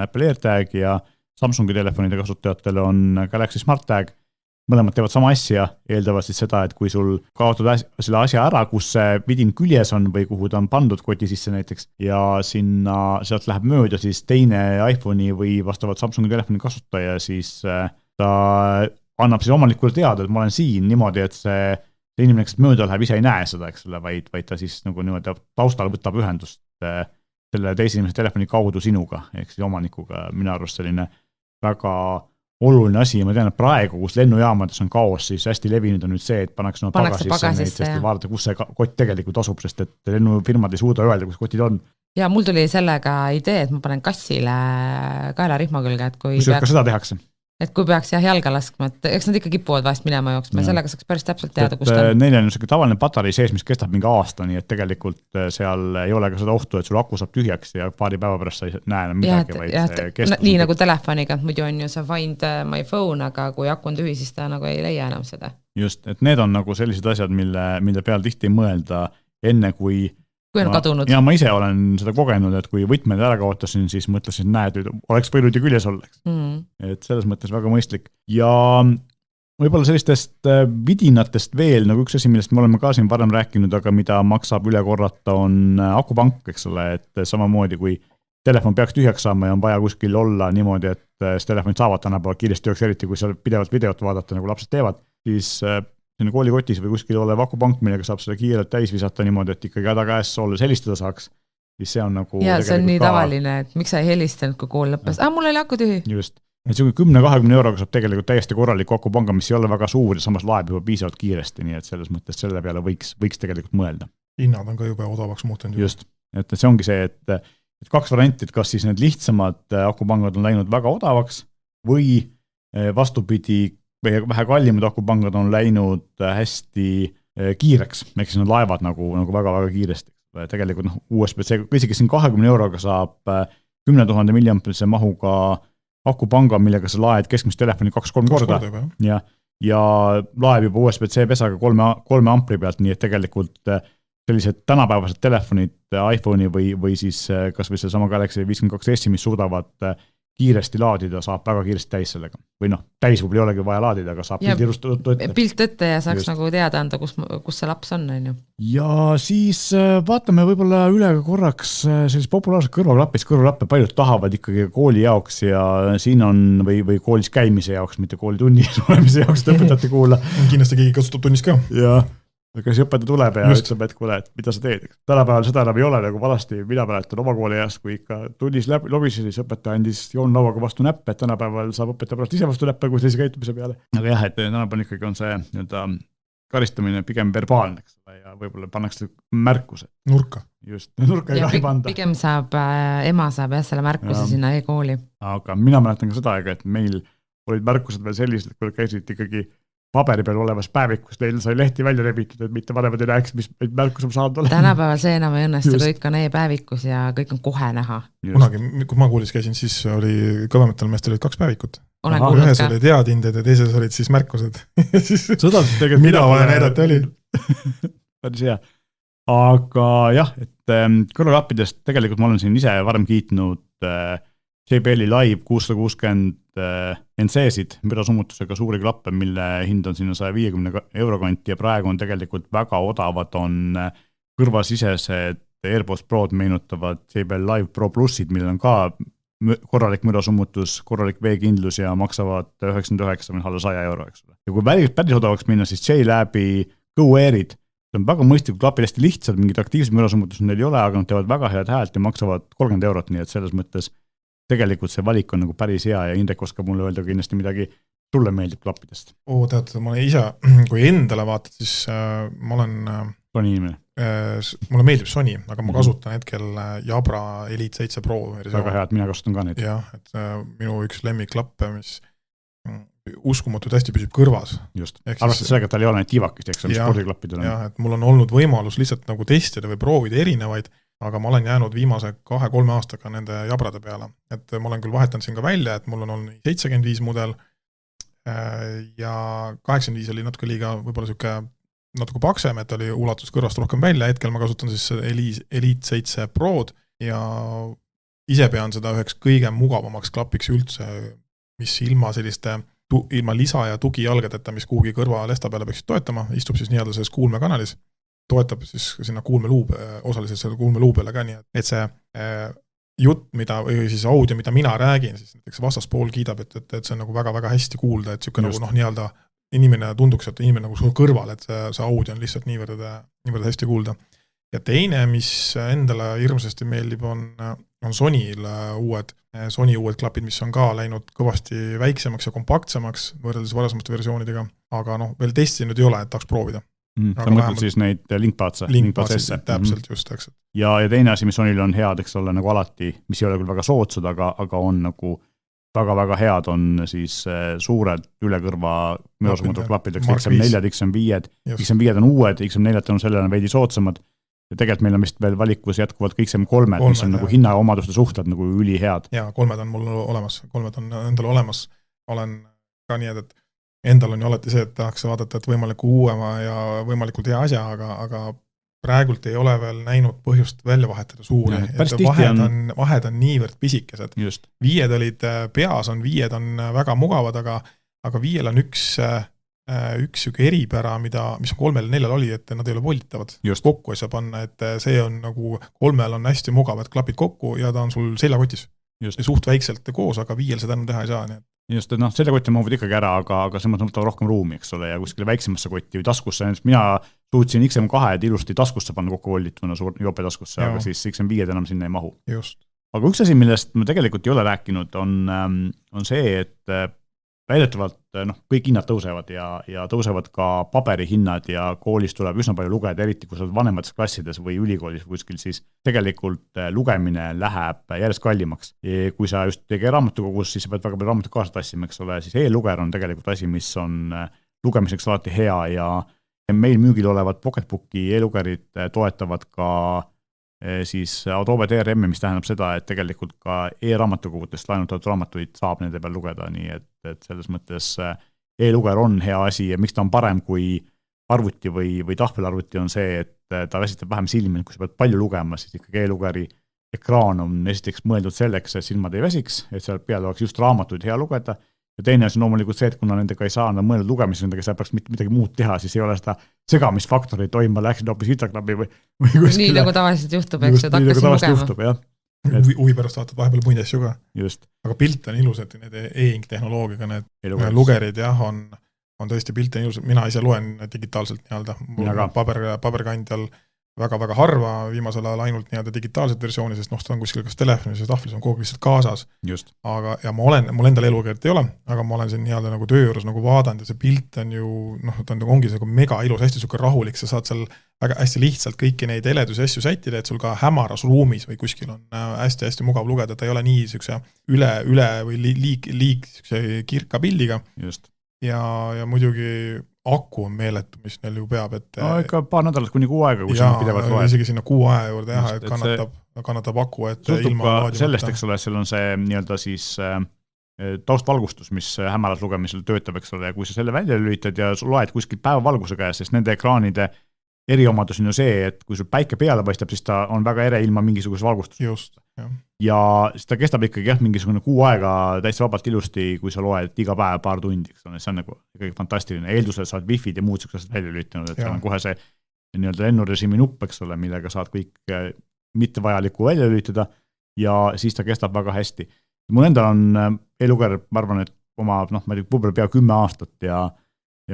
Apple AirTag ja Samsungi telefonide kasutajatele on Galaxy Smart Tag. Mõlemad teevad sama asja, eeldavad siis seda, et kui sul kaotad selle asja ära, kus see vidin küljes on või kuhu ta on pandud koti sisse näiteks ja sealt läheb mööda siis teine iPhone'i või vastavalt Samsungi telefoni kasutaja, siis ta annab siis omanikule teada, et ma olen siin niimoodi, et see inimene, kes mööda läheb, ise ei näe seda, eks ole, vaid ta siis nagu niimoodi taustal võtab ühendust selle teise inimese telefoni kaudu sinuga, ehk siis omanikuga. Minu arust selline väga oluline asi ja ma tean, et praegu, kus lennujaamades on kaos, siis hästi levinud on nüüd see, et pannakse pagasisse ja vaadata, kus see kott tegelikult asub, sest et lennufirmad ei suuda öelda, kus kotid on. Ja mul tuli sellega idee, et ma panen kassile kaelarihma külge, et kui ka seda tehakse. Et kui peaks jalga laskma, et eks nad ikka kipuvad vahest minema jooksma ja sellega saaks päris täpselt teada, kus ta on. Neil on tavaline patarei sees, mis kestab mingi aasta, nii et tegelikult seal ei ole ka seda ohtu, et sul aku saab tühjaks ja paari päeva pärast sa ei näe enam midagi, vaid see kestab. Nii nagu telefoniga, muidu on ju see Find My Phone, aga kui aku on tühi, siis ta nagu ei leia enam seda. Just, et need on nagu sellised asjad, mille peal tihti mõelda enne, kui on kadunud. Ja ma ise olen seda kogenud, et kui võtmed ära kaotasin, siis mõtlesin, näed, oleks võinud ju küljes olla. Et selles mõttes väga mõistlik. Ja võib-olla sellistest vidinatest veel, nagu üks asi, millest me oleme ka siin varem rääkinud, aga mida maksab üle korrata, on akupank, eks ole, et samamoodi kui telefon peaks tühjaks saama ja on vaja kuskil olla niimoodi, et see telefonid saavad tänapäeval kiiresti tööks, eriti kui seal pidevalt videot vaadata, nagu lapsed teevad, siis sinna koolikotis või kuskil olev akupank, millega saab seda kiirelt täis visata niimoodi, et ikkagi häda käes olla helistada saaks, siis see on nagu ja see on nii tavaline, et miks sa ei helistanud, kui kool lõppes, mul oli aku tühi. Just, et 10-20 euroga saab tegelikult täiesti korraliku akupanga, mis ei ole väga suur ja samas laeb juba piisavalt kiiresti, nii et selles mõttes selle peale võiks tegelikult mõelda. Hinnad on ka juba odavaks muutunud. Just, et see ongi see, et kaks varianti, et kas siis need lihtsamad akupangad on läinud väga odavaks või vastupidi, vähe kallimad akupangad on läinud hästi kiireks, ehk siis nad laevad nagu väga-väga kiiresti. Tegelikult USB-C, isegi siin 20 euroga saab 10 000 milliamprise mahuga akupanga, millega sa laed keskmist telefoni 2-3 korda ja laeb juba USB-C pesaga 3 ampri pealt, nii et tegelikult sellised tänapäevased telefonid, iPhone'i või siis kas või see sama Galaxy 52S, mis suudavad kiiresti laadida, saab väga kiiresti täis sellega. Või täis võib ei olegi vaja laadida, aga saab pilt ette ja saaks nagu teada anda, kus see laps on. Ja siis vaatame võib-olla üle korraks sellist populaarsed kõrvaklappe paljud tahavad ikkagi kooli jaoks ja siin on või koolis käimise jaoks, mitte koolitunnis olemise jaoks, et õpetajate kuula. Kindlasti keegi kasutab tunnis ka. Ja aga siis õpetaja tuleb ja ütleb, et kuule, et mida sa teed. Tänapäeval seda enam ei ole, nagu valasti mina mäletan oma kooli ajast, kui ikka tunnis lobisi, siis õpetaja andis joonlauaga vastu näppe, et tänapäeval saab õpetaja pärast ise vastu näppe, kui sellise käitumise peale. Aga jah, et tänapäeval ikkagi on see karistamine pigem verbaalne, ja võib-olla pannakse märkused. Nurka. Just, nurka ei panda. Pigem ema saab selle märkuse sinna e-kooli. Aga mina mäletan ka seda aega, et meil olid märkused veel sellised, kui käisid ikkagi paberi peal olevas päevikus, neil sai lehti välja rebitud, et mitte vanemad ei näeks, mis märkus on saanud olema. Tänapäeval see enam ei õnnestu, kõik on e-päevikus ja kõik on kohe näha. Kunagi, kui ma koolis käisin, siis oli kõvemetal meestel olid 2 päevikut. Ühes oli teadinded ja teises olid siis märkused. Mida vaja näidata oli? Päris hea. Aga jah, et kõrvaklappidest tegelikult ma olen siin ise varem kiitnud JBL-i Live 660 NC-sid mürasummutusega suuri klappe, mille hind on sinna 150 euro kanti ja praegu on tegelikult väga odavad on kõrvasisesed AirPods Prod meenutavad JBL Live Pro Plussid, millel on ka korralik mürasummutus, korralik veekindlus ja maksavad 99 või alla 100 €, eks ole. Ja kui päris odavaks minna, siis J-Labi Go Airid, see on väga mõistlikud klapid, hästi lihtsad, mingid aktiivsed mürasummutus neil ei ole, aga nad teevad väga head häält ja maksavad 30 €, nii et selles mõttes tegelikult see valik on nagu päris hea ja Indrek oskab mulle öelda kindlasti midagi, sulle meeldib klappidest. Tead, ma ise, kui endale vaatad, siis ma olen Sony inimene. Mulle meeldib Sony, aga ma kasutan hetkel Jabra Elite 7 Pro versioon. Väga hea, et mina kasutan ka neid. Jah, et minu üks lemmikklappe, mis uskumatult hästi püsib kõrvas. Just, arvestades sellega, et tal ei ole neid tiivakist, eks ole, spordiklappidel on. Jah, et mul on olnud võimalus lihtsalt nagu testida või proovida erinevaid, aga ma olen jäänud viimase 2-3 aastaga nende Jabrade peale. Et ma olen küll vahetanud siin ka välja, et mul on olnud 75 mudel ja 85 oli natuke liiga võib-olla natuke paksem, et oli ulatus kõrvast rohkem välja, hetkel ma kasutan siis Elite 7 Prod ja ise pean seda üheks kõige mugavamaks klapiks üldse, mis ilma selliste, ilma lisa- ja tugijalgadeta, mis kuhugi kõrva lesta peale peaksid toetama, istub siis nii-öelda selles kuulmekanalis, toetab siis sinna osaliselt selle kuulmeluubele ka, nii et see jutt, või siis audio, mida mina räägin, siis näiteks vastaspool kiidab, et see on nagu väga-väga hästi kuulda, et siuke nagu nii-öelda inimene tunduks, et inimene nagu sul kõrval, et see audio on lihtsalt niivõrd hästi kuulda. Ja teine, mis endale hirmsasti meeldib, on Sony uued klapid, mis on ka läinud kõvasti väiksemaks ja kompaktsemaks võrreldes varasemate versioonidega, aga veel testinud ei ole, et tahaks proovida. Sa mõtled siis neid Linkpads'e. Täpselt, just, eks. Ja teine asi, mis Sonyl on head, eks ole, nagu alati, mis ei ole küll väga soodsad, aga on nagu väga-väga head on siis suured ülekõrva mürasummutud klapid, XM4, XM5, XM5 on uued, XM4 on sellele veidi soodsamad ja tegelikult meil on vist veel valikus jätkuvalt kõik XM3, mis on nagu hinna ja omaduste suhted nagu ülihead. Jaa, 3 on mul olemas, 3 on endal olemas, olen ka nii, et endal on ju alati see, et tahaks vaadata, et võimaliku uuema ja võimalikult hea asja, aga praegult ei ole veel näinud põhjust välja vahetada suuri, et vahed on niivõrd pisikesed. Just. Viied olid peas, viied on väga mugavad, aga viiel on üks eripära, mis on 3-4 oli, et nad ei ole volditavad. Kokku ei saa panna, et see on nagu 3 on hästi mugavad klapid kokku ja ta on sul seljakotis. Ja suht väikselt koos, aga viiel seda enam teha ei saa. Nii. Just, et seljakotti mahuvad ikkagi ära, aga see mõtleb rohkem ruumi, eks ole, ja kuskile väiksemasse kotti või taskusse. Mina suutsin XM2 ilusti taskusse panna kokku voldituna jope taskusse, aga siis XM5 enam sinna ei mahu. Just. Aga üks asi, millest me tegelikult ei ole rääkinud, on see, et väidetavalt kõik hinnad tõusevad ja tõusevad ka paberihinnad ja koolis tuleb üsna palju lugeda, eriti kui sa oled vanemates klassides või ülikoolis kuskil, siis tegelikult lugemine läheb järjest kallimaks. Ja kui sa just tegi raamatukogus, siis sa pead väga palju raamatuid kaasa tassima, eks ole, siis e-luger on tegelikult asi, mis on lugemiseks alati hea ja meil müügil olevad Pocketbooki e-lugerid toetavad ka siis Adobe DRM, mis tähendab seda, et tegelikult ka e-raamatukogutest laenutatud raamatuid saab nende peal lugeda, nii et selles mõttes e-luger on hea asi ja miks ta on parem kui arvuti või tahvelarvuti on see, et ta väsitab vähem silmi, kui sa pead palju lugema, siis ikkagi e-lugeri ekraan on esiteks mõeldud selleks, et silmad ei väsiks, et seal peal oleks just raamatuid hea lugeda. Ja teine on loomulikult see, et kuna nendega ei saa mõeldud lugemisega, nendega sa peaks midagi muud teha, siis ei ole seda segamisfaktorit toima, läksid hoopis Instagrami või kuskile. Nii nagu tavaliselt juhtub, eks, et hakkasin lugema. Huvi pärast vaatad vahepeal muid asju ka. Just. Aga pilt on ilus, et need e-ink tehnoloogiga, need lugerid on tõesti pilt on ilus. Mina ise loen digitaalselt nii-öelda paberkandjal väga-väga harva, viimasel ajal ainult nii-öelda digitaalset versiooni, sest ta on kuskil kas telefonis ja tahvlis on kogu lihtsalt kaasas. Just. Ja mul endal elukeert ei ole, aga ma olen siin nii-öelda nagu töö juures nagu vaadanud ja see pilt on ju, ta ongi nagu mega ilus, hästi suke rahulik, sa saad seal väga hästi lihtsalt kõiki neid eledusi asju sättida, et sul ka hämaras ruumis või kuskil on hästi-hästi mugav lugeda, ta ei ole nii sükse üle või liik kirka pildiga. Just. Ja muidugi aku on meeletu, mis neil ju peab, et ikka paar nädalat kuni 6 aega, kui sinna pidevalt loed. Isegi sinna 6 aja juurde jah, et kannatab aku, et ilma laadimata. Sellest, eks ole, seal on see nii-öelda siis taustvalgustus, mis hämaras lugemisel töötab, eks ole, ja kui sa selle välja lülitad ja loed kuskil päevavalguse käes, sest nende ekraanide eriomadus on ju see, et kui sul päike peale paistab, siis ta on väga ere ilma mingisuguse valgustus. Just, jah. Ja siis ta kestab ikkagi mingisugune 6 aega täitsa vabalt ilusti, kui sa loed iga päev paar tundi, see on nagu ikkagi fantastiline. Eeldusel saad wifi'd ja muud sellised välja lülitanud, et seal on kohe see nii-öelda lennurežiimi nupp, eks ole, millega saad kõik mittevajalikku välja lülitada ja siis ta kestab väga hästi. Mul enda on e-luger, ma arvan, et oma, ma ei tea, võib-olla pea 10 aastat ja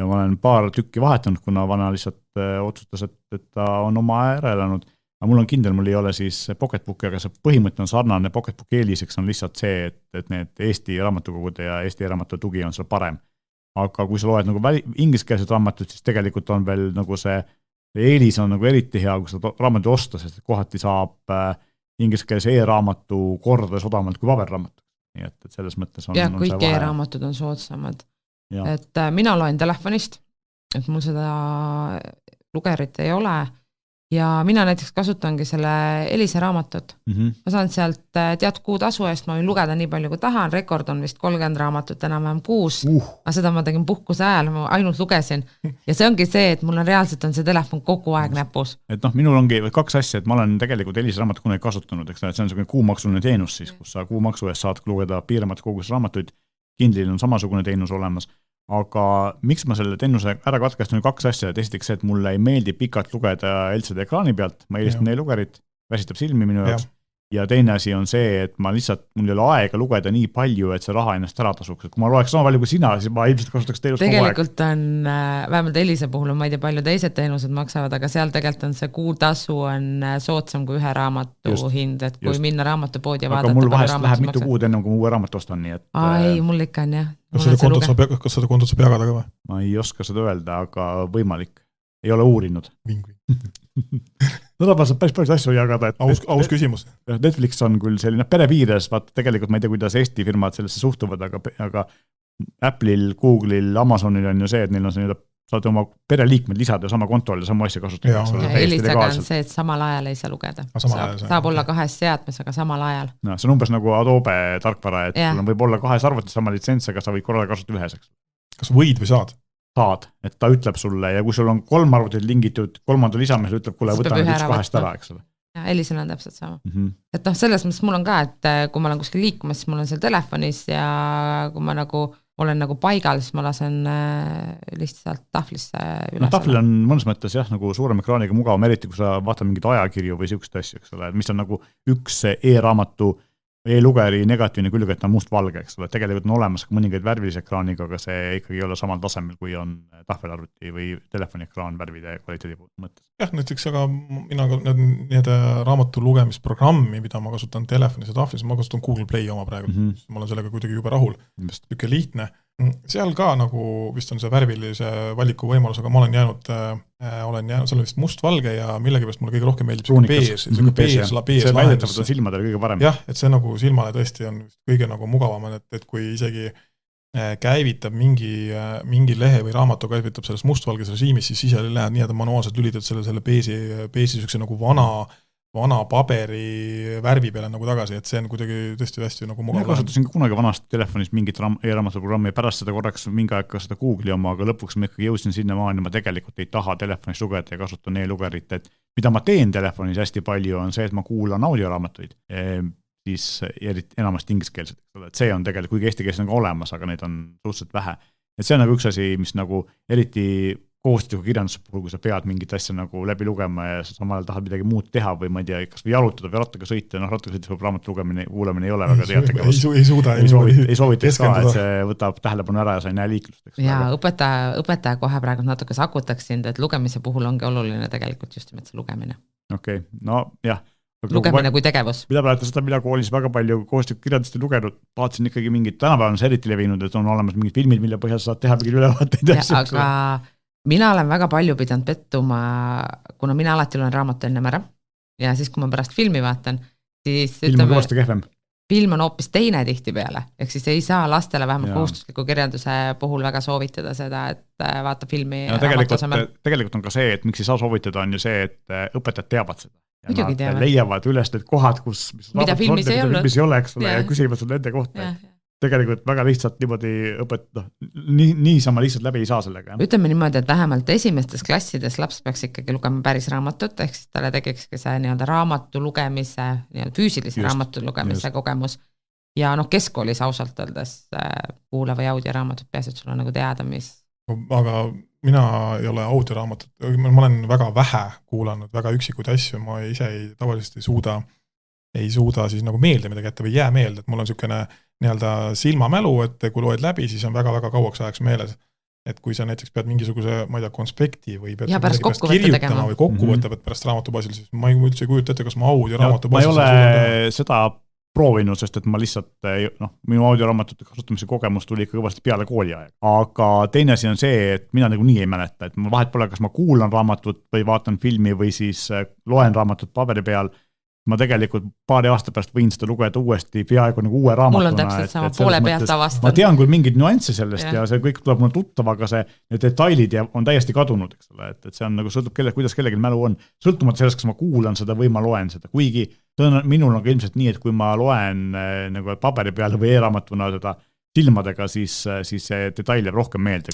ma olen paar tükki vahetanud, kuna vana lihtsalt otsustas, et ta on oma ära elanud. Aga mul on kindel, mul ei ole siis Pocketbooki, aga see põhimõte on sarnane Pocketbooki eeliseks on lihtsalt see, et need Eesti raamatukogude ja Eesti raamatute tugi on seal parem. Aga kui sa loed nagu ingliskeelset raamatut, siis tegelikult on veel nagu see eelis on nagu eriti hea, kui sa raamatu osta, sest kohati saab ingliskeelse e-raamatu kordades odavamalt kui paberraamat. Nii et selles mõttes on... Ja kõik e-raamatud on soodsamad. Et mina loen telefonist, et mul seda lugerit ei ole ja mina näiteks kasutangi selle Elise raamatut. Ma saan sealt teatud kuutasu eest, ma võin lugeda nii palju kui tahan, rekord on vist 30 raamatut, enam-vähem 6, aga seda ma tegin puhkuse ajal, ma ainult lugesin ja see ongi see, et mul on reaalselt on see telefon kogu aeg näpus. Et minul ongi 2 asja, et ma olen tegelikult Elise raamatut kunagi kasutanud, eks, et see on selline kuumaksuline teenus siis, kus sa kuumaksu eest saad lugeda piiramat kogus raamatuid, Kindlil on samasugune teenus olemas. Aga miks ma selle teenuse ära katkestan 2 asja, et esiteks see, et mulle ei meeldi pikalt lugeda LCD ekraani pealt, ma eelistan e-lugerit, väsitab silmi minu jaoks. Ja teine asi on see, et ma lihtsalt, mul ei ole aega lugeda nii palju, et see raha ennast ära tasuks. Kui ma loeks sama palju kui sina, siis ma ilmselt kasutaks teenust kogu aeg. Tegelikult on, vähemalt Elise puhul on, ma ei tea, palju teised teenused maksavad, aga seal tegelikult on see kuutasu on soodsam kui ühe raamatu hind, et kui minna raamatupoodi ja vaadata. Aga mul vahest läheb mitu kuud enne, kui uue raamatu ostan, nii et... Ei, mul ikka on, jah. Kas seda kontot saab jagada ka või? Ma ei oska seda öelda, aga võimalik. Ei ole uurinud. No ta saab päris palju asju jagada. Aus küsimus. Netflix on küll selline perepiires, vaata tegelikult ma ei tea, kuidas Eesti firmad sellesse suhtuvad, aga Apple'il, Google'il, Amazonil on ju see, et neil on see, saad oma pereliikmed lisada sama kontole sama asja kasutada. Elisega on see, et samal ajal ei saa lugeda. Saab olla 2 seadmes, aga samal ajal. No, see on umbes nagu Adobe tarkvara, et sul võib olla 2 arvutis sama litsents, aga sa võid korraga kasutada ühes. Kas võid või saad? Saad, et ta ütleb sulle ja kui sul on 3 arvutit lingitud, 3. lisames ütleb, kuule, võta nüüd 1-2 ära, eks ole. Ja Elisel on täpselt sama. Et selles mõttes mul on ka, et kui ma olen kuskil liikumas, siis mul on seal telefonis ja kui ma nagu olen nagu paigal, siis ma lasen lihtsalt tahvlisse üles. No tahvlil on mõnes mõttes jah, nagu suurem ekraaniga mugavam, eriti kui sa vaatad mingit ajakirju või siukest asju, eks ole, mis on nagu üks e-raamatu e-lugeri negatiivne külg, et ta on mustvalge, eks ole, tegelikult on olemas ka mõningaid värvilise ekraaniga, aga see ikkagi ei ole samal tasemel, kui on tahvelarvuti või telefoniekraan värvide kvaliteedi mõttes. Jah, näiteks, aga mina need raamatu lugemisprogrammi, mida ma kasutan telefonis ja tahvlis, ma kasutan Google Play oma praegu, ma olen sellega kuidagi jube rahul, tükki lihtne. Seal ka nagu vist on see värvilise valiku võimalus, aga ma olen jäänud, see on vist mustvalge ja millegipärast mulle kõige rohkem meeldib see bees. See väidetavalt on silmadele kõige parem. Jah, et see nagu silmale tõesti on kõige nagu mugavam, et kui isegi käivitab mingi lehe või raamatu käivitab selles mustvalges režiimis, siis ise lähed nii, et manuaalselt lülitad selle beesi nagu vana paberi värvi peale nagu tagasi, et see on kuidagi tõesti hästi nagu mugav. Ma kasutasin ka kunagi vanast telefonis mingit e-raamatuprogrammi ja pärast seda korraks mingi aeg ka seda Google'i oma, aga lõpuks ma ikkagi jõudsin sinna maani, ma tegelikult ei taha telefonis lugeda ja kasutan e-lugerit, et mida ma teen telefonis hästi palju on see, et ma kuulan audioraamatuid, siis enamasti ingliskeelset, et see on tegelikult, kuigi eestikeelset on ka olemas, aga neid on suhteliselt vähe. Et see on nagu üks asi, mis nagu eriti kohustusliku kirjanduse puhul, kui sa pead mingit asja nagu läbi lugema ja sa samal tahad midagi muud teha või ma ei tea, kas või jalutada või rattaga sõita, rattaga sõitis võib raamatu kuulamine ei ole väga teategavus. Ei soovita ka, et see võtab tähelepanu ära ja sa ei näe liiklust. Ja õpetaja kohe praegu natuke sakutaks sind, et lugemise puhul ongi oluline tegelikult just nimelt see lugemine. Okei, no jah. Lugemine kui tegevus. Mida praegu seda, mida koolis väga palju kohustuslikku kirjandust ei lugenud, vaatasin ikkagi mingid tänapäeval on see eriti levinud, et on olemas mingid filmid, mille põhjal saad teha mingid ülevaateid. Aga mina olen väga palju pidanud pettuma, kuna mina alati olen raamatu ennem ära ja siis, kui ma pärast filmi vaatan, siis film on hoopis teine tihti peale, ehk siis ei saa lastele vähemalt kohustusliku kirjanduse puhul väga soovitada seda, et vaata filmi raamatu asemel. Tegelikult on ka see, et miks ei saa soovitada, on ju see, et õpetajad teavad seda. Ja nad leiavad üles need kohad, mida filmis ei ole, eks ole, ja küsivad seda nende kohta. Tegelikult väga lihtsalt niisama lihtsalt läbi ei saa sellega. Ütleme niimoodi, et vähemalt esimestes klassides laps peaks ikkagi lugema päris raamatut, ehk siis talle tegekski see raamatu lugemise, füüsilise raamatu lugemise kogemus. Ja keskkoolis ausalt öeldes kuule või audioraamatut peas, et sul on nagu teada, mis... Aga mina ei ole audioraamatut, ma olen väga vähe kuulanud, väga üksikuid asju, ma ise tavaliselt ei suuda siis nagu meelde midagi ette või jää meelde, et mul on niisugune nii-öelda silmamälu, et kui loed läbi, siis on väga-väga kauaks ajaks meeles. Et kui sa näiteks pead mingisuguse, ma ei tea, konspekti või pead pärast kirjutama või kokkuvõtte pärast raamatu baasil, siis ma ei üldse kujuta ette, kas ma audioraamatu baasil ma ei ole seda proovinud, sest et ma lihtsalt, minu audioraamatute kasutamise kogemus tuli ikka kõvasti peale kooliaeg. Aga teine asi on see, et mina nagu nii ei mäleta, et ma vahet pole, kas ma kuulan raamatut või vaatan filmi või siis loen raamatut paberi peal. Ma tegelikult paari aasta pärast võin seda lugeda uuesti peaaegu nagu uue raamatuna. Mul on täpselt sama, poole pealt avastan. Ma tean küll mingid nüansse sellest ja see kõik tuleb mulle tuttav, aga need detailid on täiesti kadunud, eks ole, et see on nagu sõltub kuidas kellelgi mälu on. Sõltumata sellest, kas ma kuulan seda või ma loen seda, kuigi minul on ka ilmselt nii, et kui ma loen nagu paberi peale või e-raamatuna seda silmadega, siis see detail jääb rohkem meelde.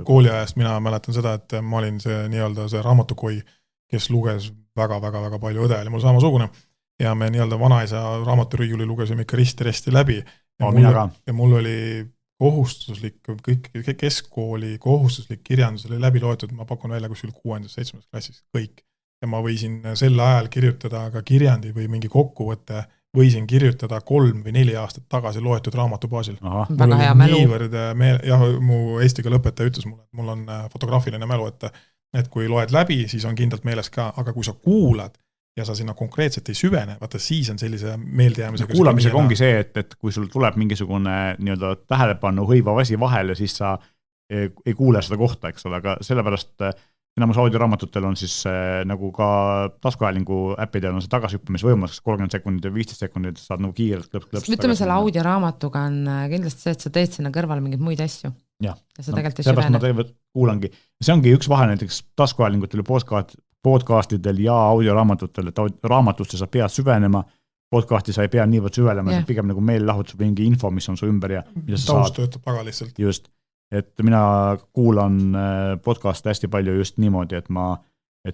Kooliajast mina mäletan seda, et ma olin see nii-öelda see raamatukoi, kes luges väga palju õde oli mul samasugune ja me nii-öelda vanaisa raamaturiiuli lugesime ikka risti läbi ja mul oli kohustuslik, kõik keskkooli kohustuslik kirjandus oli läbi loetud, ma pakun välja kuskil 6.-7. klassis, kõik. Ja ma võisin sel ajal kirjutada ka kirjandi või mingi kokkuvõtte, võisin kirjutada 3 või 4 aastat tagasi loetud raamatu baasil. Väga hea mälu. Mu eesti keele õpetaja ütles mulle, et mul on fotograafiline mälu, et kui loed läbi, siis on kindlalt meeles ka, aga kui sa kuulad ja sa sinna konkreetselt ei süvene, vaata siis on sellise meeldejäämisega. Kuulamisega ongi see, et kui sul tuleb mingisugune nii-öelda tähelepanu hõivav asi vahel ja siis sa ei kuule seda kohta, eks ole, aga sellepärast enamus audioraamatutele on siis nagu ka taskuhäälingu äppidel on see tagasihüppimisvõimalus 30 sekundit ja 15 sekundit, saad nagu kiirelt klõps. Ütleme selle audioraamatuga on kindlasti see, et sa teed sinna kõrval mingeid muid asju. Ja sa tegelikult ei süvene. Ma tegelikult kuulangi. See ongi üks vahe näiteks taskuhäälingutel ja podcastidel ja audioraamatutele, et raamatusse sa pead süvenema, podcasti sa ei pea niivõrd süvelema, see pigem nagu meelelahutus või mingi info, mis on su ümber ja mida sa taust töötab väga lihtsalt. Just, et mina kuulan podcasti hästi palju just niimoodi, et ma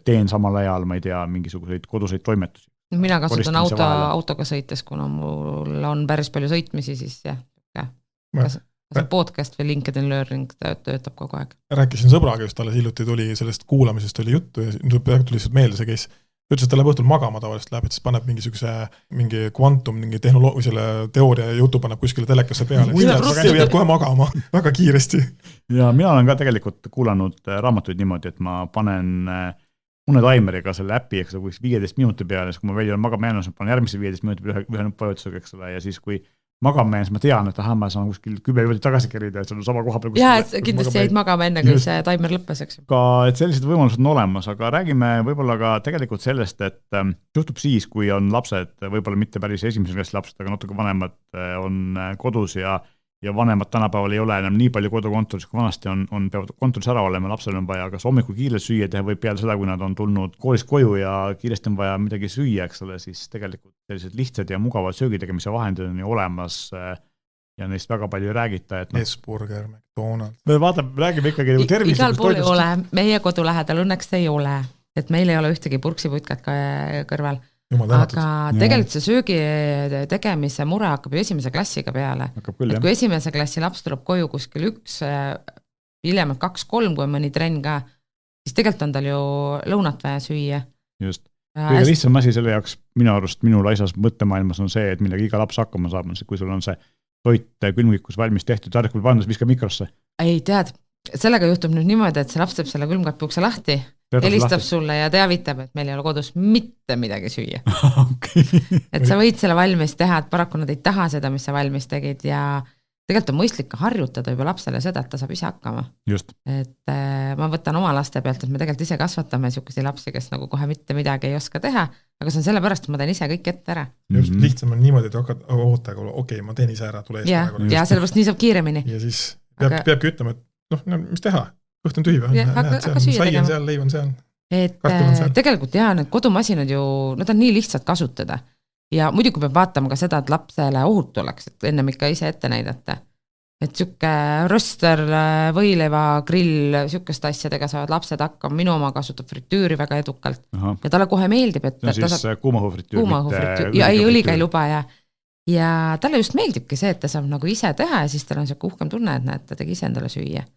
teen samal ajal, ma ei tea, mingisuguseid koduseid toimetusi. Mina kasutan autoga sõites, kuna mul on päris palju sõitmisi, siis kas podcast või LinkedIn Learning töötab kogu aeg. Rääkisin sõbraga, just alles hiljuti tuli sellest kuulamisest oli juttu ja tuli lihtsalt meelde see case. Ütles, et ta läheb õhtul magama tavaliselt läheb, et siis paneb mingi kvantum, mingi selle teooria jutu paneb kuskile telekasse peale. See jääb kohe magama väga kiiresti. Ja mina olen ka tegelikult kuulanud raamatuid niimoodi, et ma panen unetaimeriga selle äpi, eks 15 minuti peale, siis kui ma välja olen magama jäänud, siis ma panen järgmise 15 minuti peale ühe nuppavajutusega, eks ole, ja siis kui magama jäänud, ma tean, et ma saan kuskil 10 minutit tagasi kerida, et see on sama koha peal. Jaa, et kindlasti jäid magama enne, kui see taimer lõppes, eks. Ka, et sellised võimalused on olemas, aga räägime võib-olla ka tegelikult sellest, et juhtub siis, kui on lapsed, võib-olla mitte päris esimese klassi lapsed, aga natuke vanemad on kodus ja vanemad tänapäeval ei ole enam nii palju kodukontoris, kui vanasti on peavad kontoris ära olema, lapsel on vaja kas hommikul kiirelt süüa teha või peale seda, kui nad on tulnud koolist koju ja kiiresti on vaja midagi süüa, eks ole, siis tegelikult sellised lihtsad ja mugavad söögitegemise vahendid on ju olemas ja neist väga palju ei räägita. Hesburger, McDonald's. Me räägime ikkagi tervislikust igal pool ei ole, meie kodu lähedal õnneks ei ole, et meil ei ole ühtegi purksiputkat ka kõrval. Aga tegelikult see söögi tegemise mure hakkab ju esimese klassiga peale. Et kui esimese klassi laps tuleb koju kuskil 1, hiljemalt 2-3, kui mõni trenn ka, siis tegelikult on tal ju lõunat vaja süüa. Just. Kõige lihtsam asi selle jaoks minu arust minu laisas mõttemaailmas on see, et millega iga laps hakkama saab, kui sul on see toit külmkikus valmis tehtud, tarkul pandus viska mikrosse. Ei tead, sellega juhtub nüüd niimoodi, et see laps teeb selle külmkapi ukse lahti, helistab sulle ja teavitab, et meil ei ole kodus mitte midagi süüa. Okay. Et sa võid selle valmis teha, et paraku nad ei taha seda, mis sa valmis tegid ja tegelikult on mõistlik harjutada juba lapsele seda, et ta saab ise hakkama. Just. Et ma võtan oma laste pealt, et me tegelikult ise kasvatame niisuguseid lapsi, kes nagu kohe mitte midagi ei oska teha, aga see on sellepärast, et ma teen ise kõik ette ära. Just lihtsam on niimoodi, et oota, okei, ma teen ise ära, tule eest ära. Ja sellepärast nii saab kiiremini. Ja siis peabki ütlema, et mis teha? Kõht on tühi, sai on seal, leib on seal. Et tegelikult need kodumasinad ju, nad on nii lihtsalt kasutada ja muidugi peab vaatama ka seda, et lapsele ohutu oleks, et ennem ikka ise ette näidata. Et siuke röster, võileiva, grill, siukest asjadega saavad lapsed hakkama, minu oma kasutab fritüüri väga edukalt. Aha. Ja talle kohe meeldib, et see on siis kuumahufritüür. Ja ei õliga ei luba ja talle just meeldibki see, et ta saab nagu ise teha ja siis tal on siuke uhkem tunne, et näed, ta tegi ise endale süüa.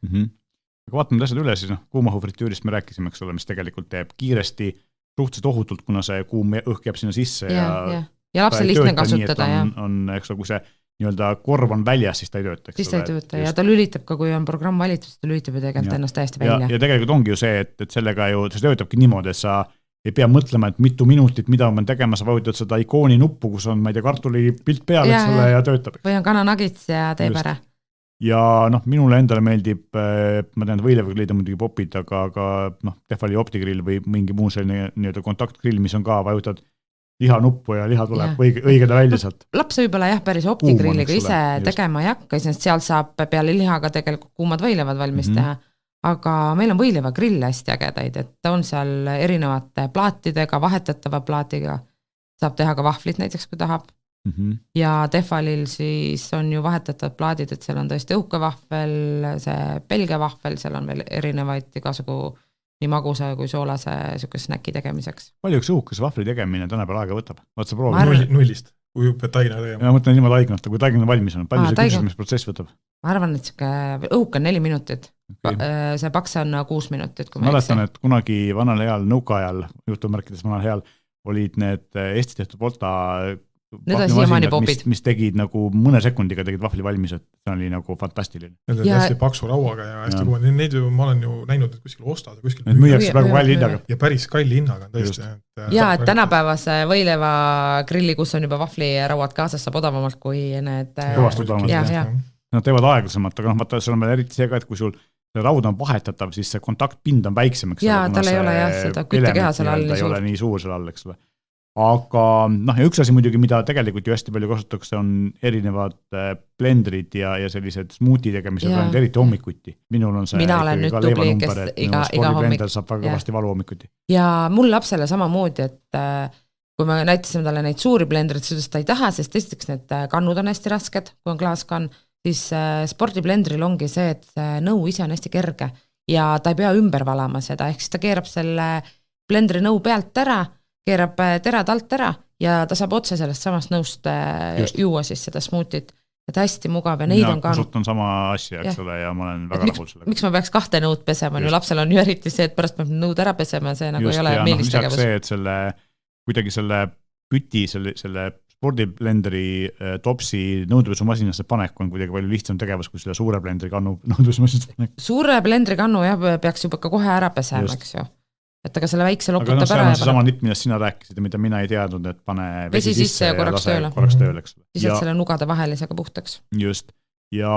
aga vaatame asjad üle, siis kuumaõhu fritüürist me rääkisime, eks ole, mis tegelikult teeb kiiresti, suhteliselt ohutult, kuna see kuum õhk jääb sinna sisse ja lapsel lihtne kasutada. On, eks ole, kui see nii-öelda korv on väljas, siis ta ei tööta. Siis ta ei tööta ja ta lülitab ka, kui on programm valitud, ta lülitab ju tegelikult ennast täiesti välja. Ja tegelikult ongi ju see, et sellega ju, see töötabki niimoodi, et sa ei pea mõtlema, et mitu minutit, mida ma pean tegema, sa vajutad seda ikooni nuppu, kus on, ma ei tea, kartuli pilt peal, eks ole, ja töötab. Või on kananagits ja teeb ära. Ja minule endale meeldib, ma tean, võilevaga grillida muidugi popid, aga Tefali optigrill või mingi muu selline nii-öelda kontaktgrill, mis on ka, vajutad lihanuppu ja liha tuleb õigeda välja sealt. Laps võib-olla päris optigrilliga ise tegema ei hakka, sest seal saab peale lihaga tegelikult kuumad võilevad valmis teha, aga meil on võileva grill hästi ägedaid, et on seal erinevate plaatidega, vahetatava plaatiga, saab teha ka vahvlit näiteks, kui tahab. Ja Tefalil siis on ju vahetatav plaadid, et seal on tõesti õhkevahvel, see pelgevahvel, seal on veel erinevaid igasugu nii magusa kui soolase snäki tegemiseks. Palju üks õhukese vahvli tegemine tänapäeval aega võtab? Vaat sa nullist, kui pead taigna tegema. Ma mõtlen niimoodi taignata, kui taigna valmis on. Palju see küpsmisprotsess võtab? Ma arvan, et õhuk on 4 minutit. See paks on 6 minutit. Ma mäletan, et kunagi vanal heal nõukaajal, jutumärkides vanal heal, olid need Eestis tehtud Volta need on siiamaani popid. Mis tegid nagu mõne sekundiga tegid vahvli valmis, et see oli nagu fantastiline. Need on hästi paksu rauaga ja hästi kuumad. Neid ma olen ju näinud, et kuskil ostad. Need müüakse praegu kalli hinnaga. Ja päris kalli hinnaga on tõesti. Ja, et tänapäevase võileva grilli, kus on juba vahvli rauad kaasas, saab odavamalt kui need... Kõvast odavamalt. Nad teevad aeglasemalt, aga vaata, seal on veel eriti see ka, et kui sul raud on vahetatav, siis see kontaktpind on väiksem. Ja, tal ei ole seda küttekeha seal all ei ole nii suur seal all, eks ole. Aga ja üks asi muidugi, mida tegelikult ju hästi palju kasutatakse, on erinevad blendrid ja sellised smuuti tegemised, eriti hommikuti. Minul on see mina olen nüüd tubli, kes iga hommik saab väga kõvasti valu hommikuti. Ja mul lapsele samamoodi, et kui me näitasime talle neid suuri blendrid, siis ta ei taha, sest esiteks need kannud on hästi rasked, kui on klaaskann, siis spordiblendril ongi see, et nõu ise on hästi kerge ja ta ei pea ümber valama seda, ehk siis ta keerab selle blendri nõu pealt ära, keerab terad alt ära ja ta saab otse sellest samast nõust juua siis seda smuutit, et hästi mugav ja neid on ka... Kasutan sama asja, eks ole, ja ma olen väga rahul sellega. Miks ma peaks 2 nõud pesema, lapsel on ju eriti see, et pärast peab nõud ära pesema ja see nagu ei ole meelistegevus. See, et kuidagi selle püti, selle spordiblenderi topsi nõudlusmasinasse panek on kuidagi palju lihtsam tegevus, kui selle suure blenderi kannu nõudlusmasinasse panek. Suure blenderi kannu peaks juba ka kohe ära pesema, eks ju. Et aga selle väikse loputab ära. Aga see on sama nipp, millest sina rääkisid, mida mina ei teadnud, et pane vesi sisse ja korraks tööle. Siis et selle nugade vahelisega puhtaks. Just. Ja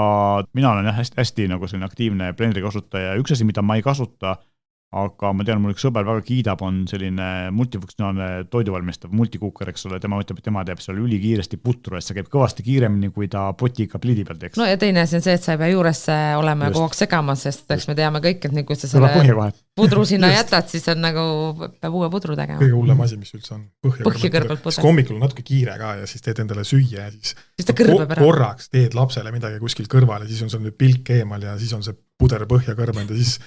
mina olen hästi nagu selline aktiivne blenderi kasutaja. Üks asi, mida ma ei kasuta, aga ma tean, mul üks sõber väga kiidab, on selline multifunktsionaalne toiduvalmistav multikuuker, eks ole, tema ütleb, et tema teeb seal ülikiiresti putru, et see käib kõvasti kiiremini, kui ta potiga pliidi peal teeks. No ja teine asi on see, et sa ei pea juures olema ja kogu aeg segama, sest eks me teame kõik, et kui sa selle pudru sinna jätad, siis on nagu peab uue pudru tegema. Kõige hullem asi, mis üldse on põhja kõrvalt pudru. Hommikul on natuke kiire ka ja siis teed endale süüa ja siis ta kõrbeb ära. Korraks teed lapsele midagi kuskil kõrval ja siis on seal pilk eemal ja siis on see puder põhja kõrbenud ja siis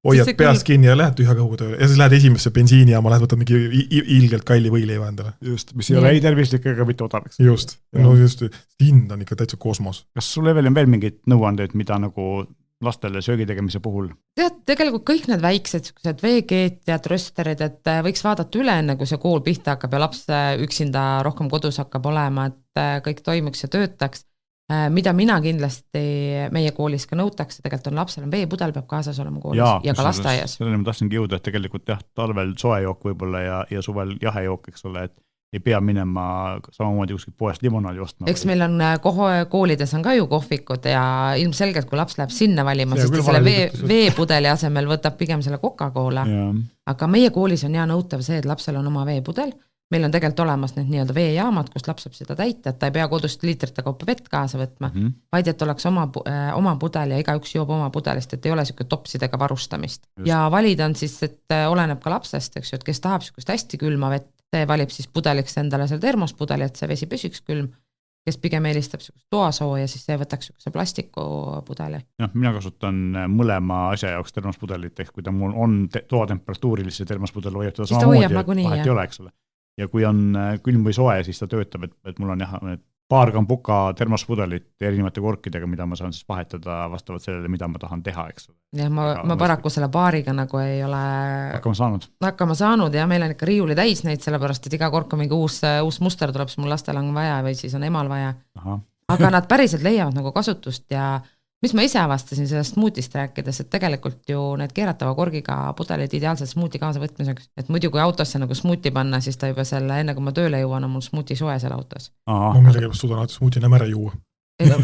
hoiad peast kinni ja lähed tühja kõhu tööle. Ja siis lähed esimesse bensiini ja ma lähed võtad mingi ilgelt kalli võileiva endale. Just, mis ei ole ei tervislik ega mitte odavaks. Just, no just, hind on ikka täitsa kosmos. Kas sul veel on veel mingid nõuandeid, mida nagu lastele söögi tegemise puhul? Tead, tegelikult kõik need väiksed veekeetjad, rösterid, et võiks vaadata üle enne, kui see kool pihta hakkab ja laps üksinda rohkem kodus hakkab olema, et kõik toimuks ja töötaks. Mida mina kindlasti meie koolis ka nõutakse, tegelikult on lapsel on veepudel peab kaasas olema koolis ja ka lasteaias. Sellele ma tahtsingi jõuda, et tegelikult talvel soejook võib-olla ja suvel jahejook, eks ole, et ei pea minema samamoodi kuskil poest limonaali ostma. Eks meil on koolides on ka ju kohvikud ja ilmselgelt, kui laps läheb sinna valima, siis ta selle veepudeli asemel võtab pigem selle Coca-Cola. Aga meie koolis on nõutav see, et lapsel on oma veepudel. Meil on tegelikult olemas need nii-öelda veejaamad, kus laps saab seda täita, et ta ei pea kodust liitrite kaupa vett kaasa võtma, vaid et oleks oma pudel ja igaüks joob oma pudelist, et ei ole selline topsidega varustamist. Just. Ja valida on siis, et oleneb ka lapsest, eks ju, et kes tahab selline hästi külma vett, see valib siis pudeliks endale selle termospudeli, et see vesi püsiks külm, kes pigem eelistab toasooja, siis see võtaks see plastikupudeli. Mina kasutan mõlema asja jaoks termospudelit, ehk kui ta mul on toatemperatuuril, siis see termospudel hoiab teda samamoodi, vahet ei ole, eks ole. Ja kui on külm või soe, siis ta töötab, et mul on paar kambuka termospudelit erinevate korkidega, mida ma saan siis vahetada vastavalt sellele, mida ma tahan teha, eks. Ja ma paraku selle baariga nagu ei ole hakkama saanud ja meil on ikka riiuli täis neid, sellepärast, et iga kord, kui mingi uus muster tuleb, siis mul lastel on vaja või siis on emal vaja. Aga nad päriselt leiavad nagu kasutust ja mis ma ise avastasin sellest smuutist rääkides, et tegelikult ju need keeratava korgiga pudelid ideaalselt smuuti kaasa võtmiseks, et muidu kui autosse nagu smuuti panna, siis ta juba selle, enne kui ma tööle jõuan, on mul smuuti soe seal autos. Ma millegipärast suudan alati smuuti enam ära juua.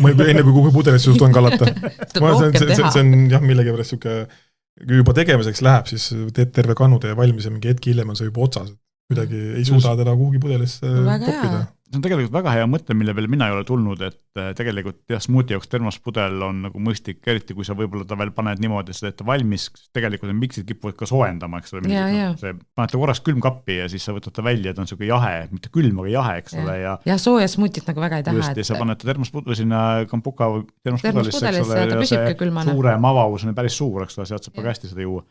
Ma enne kui pudelisse suudan kallata. See on jah, millegipärast juba tegemiseks läheb, siis teed terve kannude ja valmis ja mingi hetki hiljem on see juba otsas. Kuidagi ei suuda teda kuhugi pudelisse toppida. See on tegelikult väga hea mõte, mille peale mina ei ole tulnud, et tegelikult jah, smuuti jaoks termospudel on nagu mõistlik, eriti kui sa võib-olla ta veel paned niimoodi, et ta valmis, tegelikult on miksid kipuvad ka soojendama, eks ole. See paned ta korraks külmkappi ja siis sa võtad ta välja, et on selline jahe, mitte külm, aga jahe, eks ole. Ja sooja smuutit nagu väga ei taha. Just, ja sa paned ta termospudel sinna kambuka termospudelisse, eks ole, ja see suurem avavus on päris suur, eks ole, sealt saab väga hästi seda juua.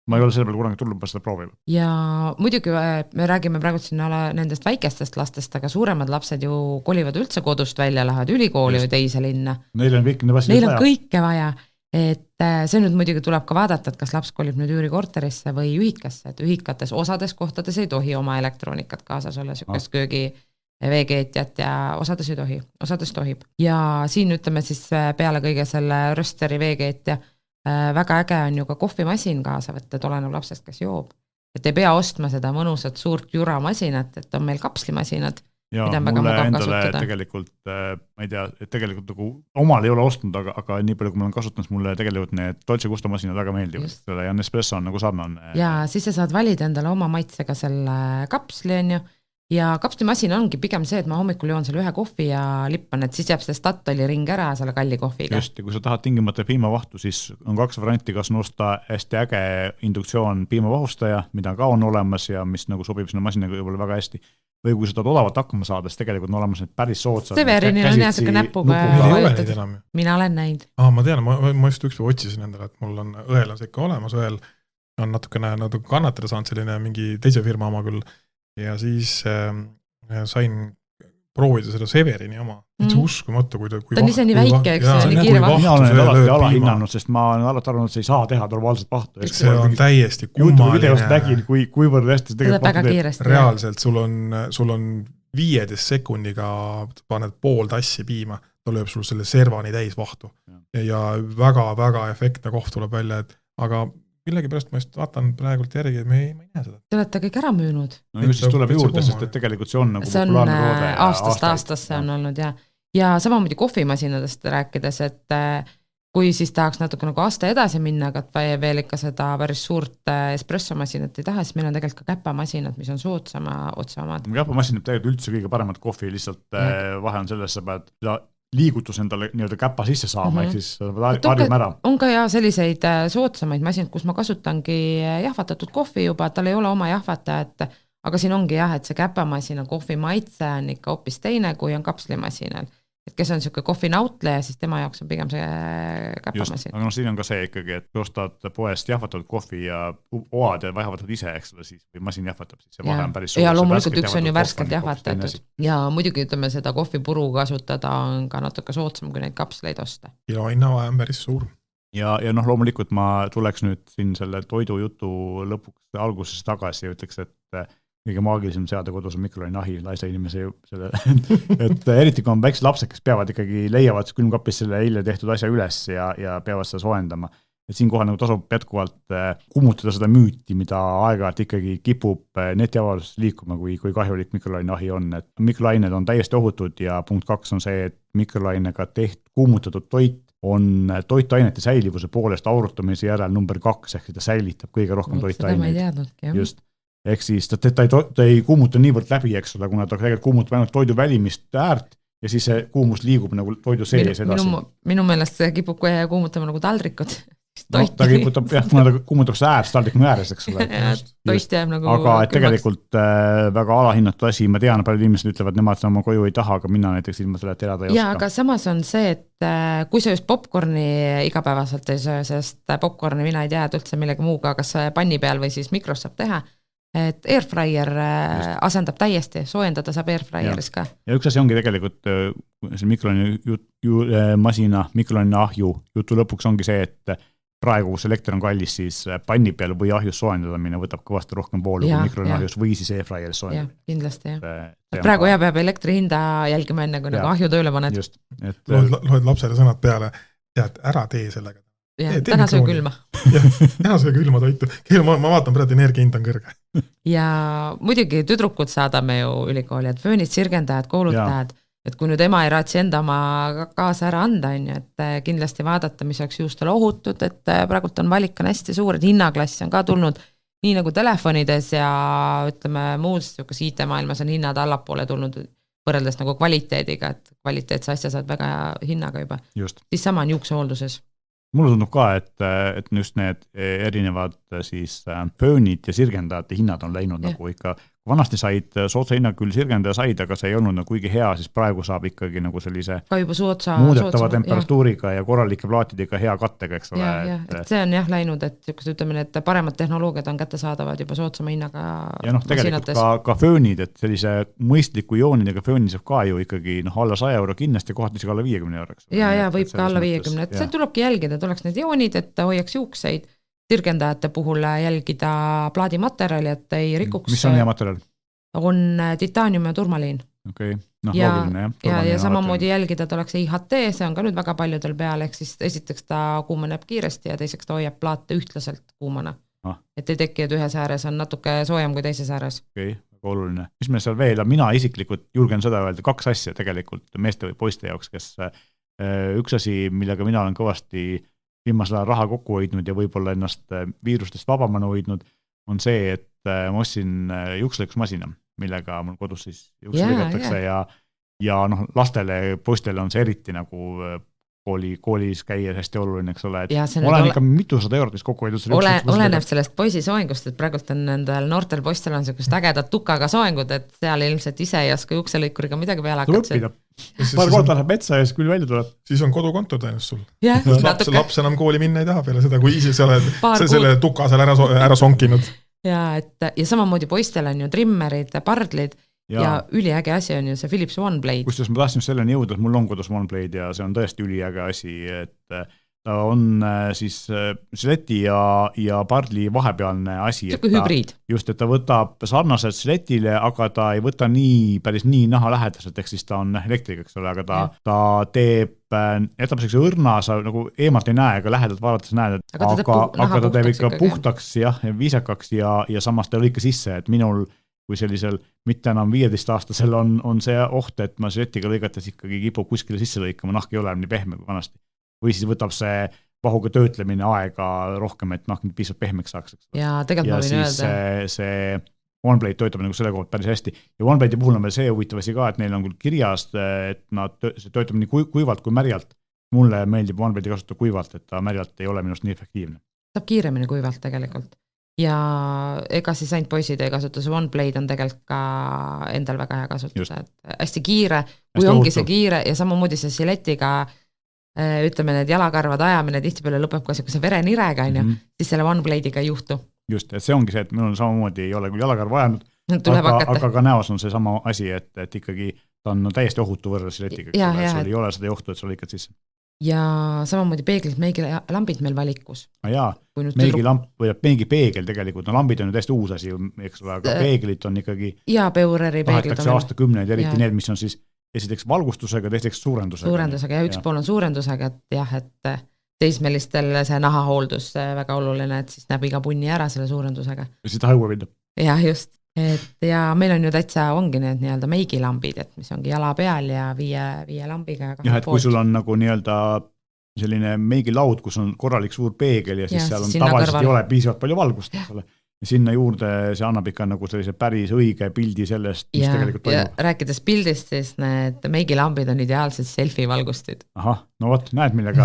Ma ei ole selle peale kunagi tulnud seda proovima. Ja muidugi me räägime praegu siin nendest väikestest lastest, aga suuremad lapsed ju kolivad üldse kodust välja, lähevad ülikooli või teise linna. Neil on kõike vaja. Et see nüüd muidugi tuleb ka vaadata, et kas laps kolib nüüd üürikorterisse või ühikasse, et ühikates osades kohtades ei tohi oma elektroonikat kaasas olla, sükest köögi veekeetjat ja osades ei tohi, osades tohib. Ja siin ütleme siis peale kõige selle rösteri veekeetja väga äge on ju ka kohvimasin kaasa võtta, et oleneb lapsest, kes joob. Et ei pea ostma seda mõnusat suurt juramasinat, et on meil kapslimasinad, ja mulle endale tegelikult, ma ei tea, et tegelikult nagu omal ei ole ostnud, aga nii palju, kui ma olen kasutanud, mulle tegelikult need Dolce Gusto masinad väga meeldivad ja Nespresso on nagu sarnane. Ja siis sa saad valida endale oma maitsega selle kapsli, on ju. Ja kapslimasin ongi pigem see, et ma hommikul joon selle ühe kohvi ja lippan, et siis jääb see statoli ring ära selle kalli kohviga. Just, ja kui sa tahad tingimata piimavahtu, siis on 2 varianti, kas nosta hästi äge induktsioon piimavahustaja, mida ka on olemas ja mis nagu sobib sinna masinaga võib-olla väga hästi. Või kui sa tahad odavat hakkama saada, siis tegelikult on olemas need päris soodsad. Severinil on jah selline näpuga. Mina olen näinud. Ma tean, ma just ükspäev otsisin endale, et mul on õel on see ikka olemas, õel on natukene kannatada saanud selline mingi teise firma oma küll. Ja siis sain proovida seda Severini oma. See uskumatu, kui ta on ise nii väike, eks see nii kiire vahtu. Mina olen alati alahinnanud, sest ma olen alati arvanud, et see ei saa teha normaalset vahtu. See on täiesti kummaline. YouTube videost nägin, kuivõrd hästi tegelikult teeb. Reaalselt sul on 15 sekundiga paned pool tassi piima, ta lööb sul selle servani täis vahtu. Ja väga-väga efektne koht tuleb välja, aga millegi pärast ma just vaatan praegult järgi, me ei näe seda. Te olete kõik ära müünud. No ju siis tuleb juurde, sest et tegelikult see on nagu populaarne roode. Aastast on olnud ja samamoodi kohvimasinadest rääkides, et kui siis tahaks natuke nagu aasta edasi minna, aga veel ikka seda päris suurt espressomasinat ei taha, siis meil on tegelikult ka käppamasinad, mis on soodsama otsamad. Käppamasinad tegelikult üldse kõige paremat kohvi, lihtsalt vahe on selles, sa pead liigutus endale nii-öelda käpa sisse saama, ehk siis harjum ära. On ka ja selliseid soodsamaid masinad, kus ma kasutangi jahvatatud kohvi juba, et tal ei ole oma jahvatajat, aga siin ongi jah, et see käpamasina kohvi maitse on ikka hoopis teine, kui on kapslimasinal. Et kes on selline kohvinautleja, siis tema jaoks on pigem see käpamasin. Aga siin on ka see ikkagi, et ostad poest jahvatatud kohvi ja oad ja jahvatad ise, eks ole, siis või masin jahvatab, siis see vahe on päris suur. Ja loomulikult üks on ju värskelt jahvatatud. Ja muidugi ütleme seda kohvipuru kasutada on ka natuke soodsam, kui neid kapsleid osta. Ja hinnavahe on päris suur. Ja loomulikult ma tuleks nüüd siin selle toidujutu lõpuks alguses tagasi ja ütleks, et kõige maagilisem seada kodus on mikrolaineahi, laisa inimese selle, et eriti kui on väiksed lapsed, kes peavad ikkagi leiavad külmkapis selle eile tehtud asja üles ja peavad seda soojendama. Et siinkohal nagu tasub jätkuvalt kummutada seda müüti, mida aeg-ajalt ikkagi kipub netiavaluses liikuma, kui kahjulik mikrolaineahi on. Et mikrolained on täiesti ohutud ja punkt 2 on see, et mikrolainega kummutatud toit on toitainete säilivuse poolest aurutamise järel number 2, ehk seda säilitab kõige rohkem toitaineid. Seda ma ei teadnudki, jah. Just. Ehk siis ta ei kuumuta niivõrd läbi, eks ole, kuna ta tegelikult kuumutab ainult toidu välimist äärt ja siis see kuumus liigub nagu toidu sees edasi. Minu meelest see kipub kuumutama nagu taldrikud. No, ta kiputab, kuna ta kuumutab see äärs, taldriku ääres, eks ole. Toist jääb nagu aga tegelikult väga alahinnatud asi, ma tean, paljud inimesed ütlevad, nemad oma koju ei taha, aga mina näiteks ilma selle elada ei oska. Ja aga samas on see, et kui sa just popcorni igapäevaselt ei söö, sest popcorni mina ei tea üldse millegi muuga, kas panni peal või siis mikros saab teha, Just. airfryer asendab täiesti, soojendada saab airfryeris ka. Ja üks asi ongi tegelikult see mikrolainemasina ahju jutu lõpuks ongi see, et praegu, kus elekter on kallis, siis panni peal või ahjus soojendamine võtab kõvasti rohkem voolu kui mikrolaineahjus või siis airfryeris soojendamine. Kindlasti, jah. Praegu peab elektri hinda jälgima enne, kui nagu ahju tööle paned. Just. Loed lapsele sõnad peale, tead, ära tee sellega. Täna söö külma. Täna söö külma toitu. Ma vaatan praegu, energia hind on kõrge. Ja muidugi tüdrukud saadame ju ülikooli, et föönid, sirgendajad, koolutajad, et kui nüüd ema ei raatsi enda oma kaasa ära anda, et kindlasti vaadata, mis oleks juustele ohutud, et praegult on valik on hästi suur, et hinnaklass on ka tulnud nii nagu telefonides ja ütleme muus IT-maailmas on hinnad allapoole tulnud võrreldes nagu kvaliteediga, et kvaliteetse asja saad väga hinnaga juba. Siis sama on juuksehoolduses. Mulle tundub ka, et just need erinevad siis föönid ja sirgendajate hinnad on läinud nagu ikka, vanasti said sootsa hinna küll sirgendaja said, aga see ei olnud nagu kuigi hea, siis praegu saab ikkagi nagu sellise muudetava temperatuuriga ja korralike plaatidega hea kattega, eks ole. Et see on läinud, et ütleme, et paremad tehnoloogiad on kättesaadavad juba sootsama hinnaga ja tegelikult ka föönid, et sellise mõistliku joonidega fööni saab ka ju ikkagi alla 100 euro kindlasti, kohati isegi alla 50 euro. Ja võib ka alla 50, et see tulebki jälgida, et oleks need joonid, et hoiaks juukseid. Sirgendajate puhul jälgida plaadimaterjali, et ei rikuks. Mis on hea materjal? On titaanium ja turmaliin. Okei, loogiline, jah. Ja samamoodi jälgida, et oleks IHT, see on ka nüüd väga paljudel peal, ehk siis esiteks ta kuumeneb kiiresti ja teiseks ta hoiab plaate ühtlaselt kuumana. Et ei teki, et ühes ääres on natuke soojem kui teises ääres. Okei, väga oluline. Mis meil seal veel, mina isiklikult julgen seda öelda, 2 asja tegelikult meeste või poiste jaoks, kes üks asi, millega mina olen kõvasti viimasel ajal raha kokku hoidnud ja võib-olla ennast viirustest vabamana hoidnud, on see, et ma ostsin juukselõikusmasina, millega mul kodus siis juukse lõigatakse ja lastele, poistele on see eriti nagu koolis käies hästi oluline, eks ole, et olen ikka mitusada eurot kokku hoidnud. Oleneb sellest poisi soengust, et praegult on nendel noortel poistel on sellist ägedad tukaga soengud, et seal ilmselt ise ei oska juukselõikuriga midagi peale hakata. Paar korda läheb metsa ja siis küll välja tuleb. Siis on kodukontor tõenäoliselt sul. Laps enam kooli minna ei taha peale seda, kui ise sa oled selle tuka seal ära sonkinud. Ja samamoodi poistel on ju trimmerid, pardlid ja üliäge asi on ju see Philips OneBlade. Kusjuures ma tahtsin selleni jõuda, et mul on kodus OneBlade ja see on tõesti üliäge asi, et ta on siis sileti ja pardli vahepealne asi. Hübriid. Just, et ta võtab sarnaselt siletile, aga ta ei võta päris nii naha lähedaselt, ehk siis ta on elektriga, eks ole, aga ta jätab sellise õrna, sa nagu eemalt ei näe, aga lähedalt vaadates näed, aga ta teeb ikka puhtaks ja viisakaks ja samas ta lõika sisse, et minul kui sellisel mitte enam 15-aastasel on see oht, et ma siletiga lõigates ikkagi kipub kuskile sisse lõikama, nahk ei ole nii pehme kui vanasti. Või siis võtab see vahuga töötlemine aega rohkem, et piisavalt pehmeks saaks. Ja tegelikult ma võin öelda. See OneBlade töötab nagu selle kohta päris hästi. Ja OneBlade'i puhul on veel see huvitav asi ka, et neil on küll kirjas, et see töötab nii kuivalt kui märjalt. Mulle meeldib OneBlade'i kasutada kuivalt, et ta märjalt ei ole minust nii efektiivne. Saab kiiremini kuivalt tegelikult. Ja ega siis ainult poisid ei kasuta, see OneBlade on tegelikult ka endal väga hea kasutada. Hästi kiire, kui ongi see kiire ja samamoodi see siletiga ütleme, need jalakarvad ajamine tihtipeale lõpeb ka see verenirega, siis selle OneBlade'iga ei juhtu. Just, et see ongi see, et minul samamoodi ei ole küll jalakarv ajanud, aga ka näos on see sama asi, et ikkagi ta on täiesti ohutu võrreldes siletiga, sul ei ole seda johtu, et sa lõikad sisse. Ja samamoodi peeglid, meigilambid meil valikus. Meigipeegel tegelikult, lambid on ju täiesti uus asi, eks ole, aga peeglit on ikkagi Beureri peeglid tahetakse aastakümneid, eriti need, mis on siis esiteks valgustusega, teiseks suurendusega. Suurendusega ja üks pool on suurendusega, et jah, et teismelistel see nahahooldus väga oluline, et siis näeb iga punni ära selle suurendusega. Ja siis ta hõua vinda. Ja just, ja meil on ju täitsa ongi need nii-öelda meigilambid, et mis ongi jala peal ja viie lambiga. Jah, et kui sul on nagu nii-öelda selline meigilaud, kus on korralik suur peegel ja siis seal on tavaliselt ei ole piisavalt palju valgust, ja sinna juurde see annab ikka nagu sellise päris õige pildi sellest, mis tegelikult toimub. Ja rääkides pildist, siis need meigilambid on ideaalsed selfie-valgustid. Ahah, no vot, näed millega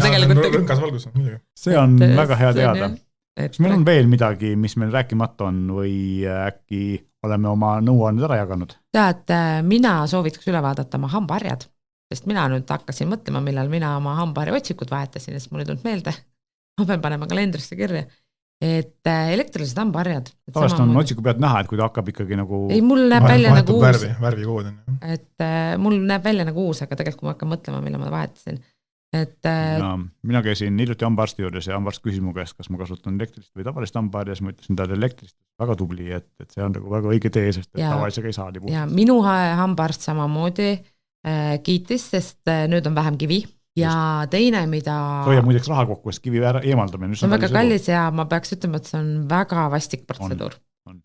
tegelikult rõnkas valgus. See on väga hea teada. Kas meil on veel midagi, mis meil rääkimata on või äkki oleme oma nõuannud ära jaganud? Tead, mina soovitaks üle vaadata oma hambaharjad, sest mina nüüd hakkasin mõtlema, millal mina oma hambaharja otsikud vahetasin, sest mul ei tulnud meelde. Ma pean panema kalendrisse kirja. et elektrilised hambaharjad. tavaliselt on otsiku pealt näha, et kui ta hakkab ikkagi nagu ei, mul näeb välja nagu uus. Värvikood on. Et mul näeb välja nagu uus, aga tegelikult kui ma hakkan mõtlema, mille ma vahetasin. Et mina käisin hiljuti hambaarsti juures ja hambaarst küsis mu käest, kas ma kasutan elektrist või tavalist hambaharja, siis ma ütlesin talle elektrist, väga tubli, et see on nagu väga õige tee, sest tavalisega ei saa libu. Ja minu hambaarst samamoodi kiitis, sest nüüd on vähem kivi. Ja teine, mida hoia muideks raha kokku, sest kivi eemaldamine on väga kallis ja ma peaks ütlema, et see on väga vastik protseduur. On.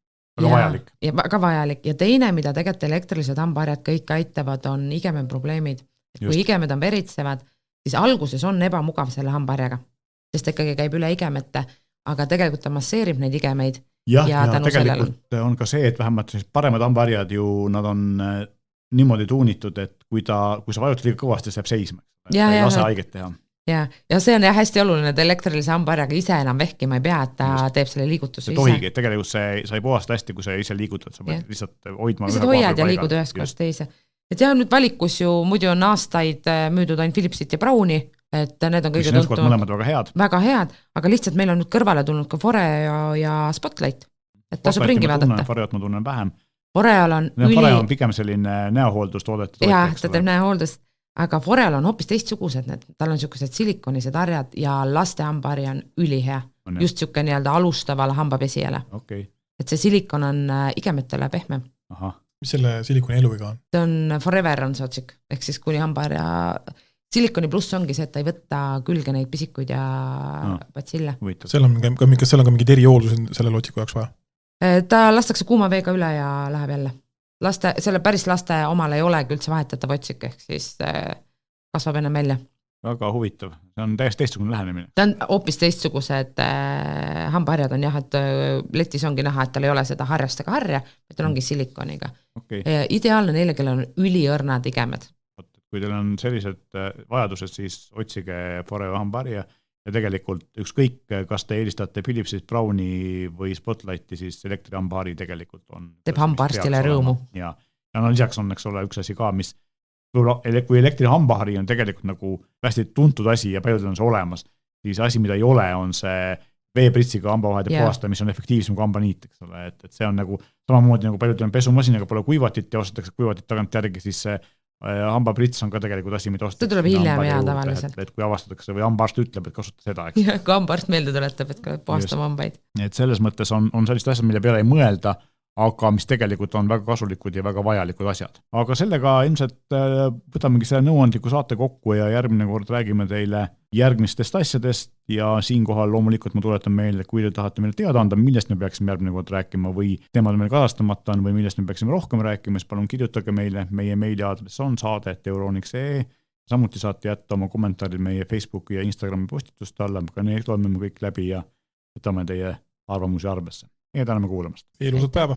Väga vajalik. Ja väga vajalik. Ja teine, mida tegelikult elektrilised hambaharjad kõik aitavad, on igemed probleemid. Kui igemed on veritsevad, siis alguses on ebamugav selle hambaharjaga, sest ikkagi käib üle igemete, aga tegelikult ta masseerib neid igemeid. Ja tegelikult on ka see, et vähemalt paremad hambaharjad ju, nad on niimoodi tuunitud, et kui sa vajutad liiga kõvasti, see jääb seisma. Ei lase haiget teha. Ja see on hästi oluline, et elektrilise hambaharjaga ise enam vehkima ei pea, et ta teeb selle liigutuse ise. Tohigi, et tegelikult sa ei puhasta hästi, kui sa ise liigutad, sa pead lihtsalt hoidma ühe hoiad ja liigud ühest kohast teise. Et jah, nüüd valikus ju muidu on aastaid müüdud ainult Philipsit ja Browni, et need on kõige tuntumad. Mõlemad väga head. Väga head, aga lihtsalt meil on nüüd kõrvale tulnud ka Foreo ja Spotlight, et tasub ringi vaadata. Foreot ma tunnen vähem. Foreo on pigem selline näohooldustoodet. Jah, ta teeb näohooldust. Aga Foreal on hoopis teistsugused, tal on niisugused silikonised harjad ja laste hambahari on ülihea. Just niisugune nii-öelda alustavale hambapesijale. Okay. Et see silikon on igemetele pehmem. Aha. Mis selle silikoni eluiga on? See on forever on see otsik, ehk siis kuni hambaharja. Silikoni pluss ongi see, et ta ei võtta külge neid pisikuid ja patsille. Kas seal on ka mingid erihooldus sellele otsiku jaoks vaja? Ta lastakse kuuma veega üle ja läheb jälle. Selle päris laste omal ei olegi üldse vahetatav otsik, ehk siis kasvab enne välja. Väga huvitav, see on täiesti teistsugune lähenemine. Ta on hoopis teistsugused hambaharjad on jah, et letis ongi näha, et tal ei ole seda harjastega harja, et tal ongi silikoniga. Okay. Ideaalne neile, kellel on üliõrnad igemed. Kui teil on sellised vajadused, siis otsige Foreo hambaharja ja tegelikult ükskõik, kas te eelistate Philipsit, Browni või Spotlighti, siis elektrihambahari tegelikult on teeb hambaarstile rõõmu. Ja lisaks on üks asi ka, mis kui elektrihambahari on tegelikult nagu hästi tuntud asi ja paljudel on see olemas, siis asi, mida ei ole, on see veepritsiga hambavahede puhasta, mis on efektiivsem kui hambaniit, eks ole, et see on nagu samamoodi nagu paljudel on pesumasinaga pole kuivatit ja ostetakse kuivatit tagant järgi, siis see hambaprits on ka tegelikult asi, mida ostetakse. See tuleb hiljem ja tavaliselt. Et kui avastatakse või hambaarst ütleb, et kasuta seda, eks. Ja kui hambaarst meelde tuletab, et puhastama hambaid. Et selles mõttes on sellist asjad, mille peale ei mõelda, aga mis tegelikult on väga kasulikud ja väga vajalikud asjad. Aga sellega ilmselt võtamegi selle nõuandliku saate kokku ja järgmine kord räägime teile järgmistest asjadest ja siinkohal loomulikult ma tuletan meelde, kui te tahate meile teada anda, millest me peaksime järgmine kord rääkima või teemad meil kadastamata on või millest me peaksime rohkem rääkima, siis palun kirjutage meile, meie meiliaadress on saade@euroniks.ee. Samuti saate jätta oma kommentaarid meie Facebooki ja Instagrami postituste alla, ka need loeme kõik läbi ja võtame teie arvamusi arvesse. Ja täname kuulamast. Ilusat päeva!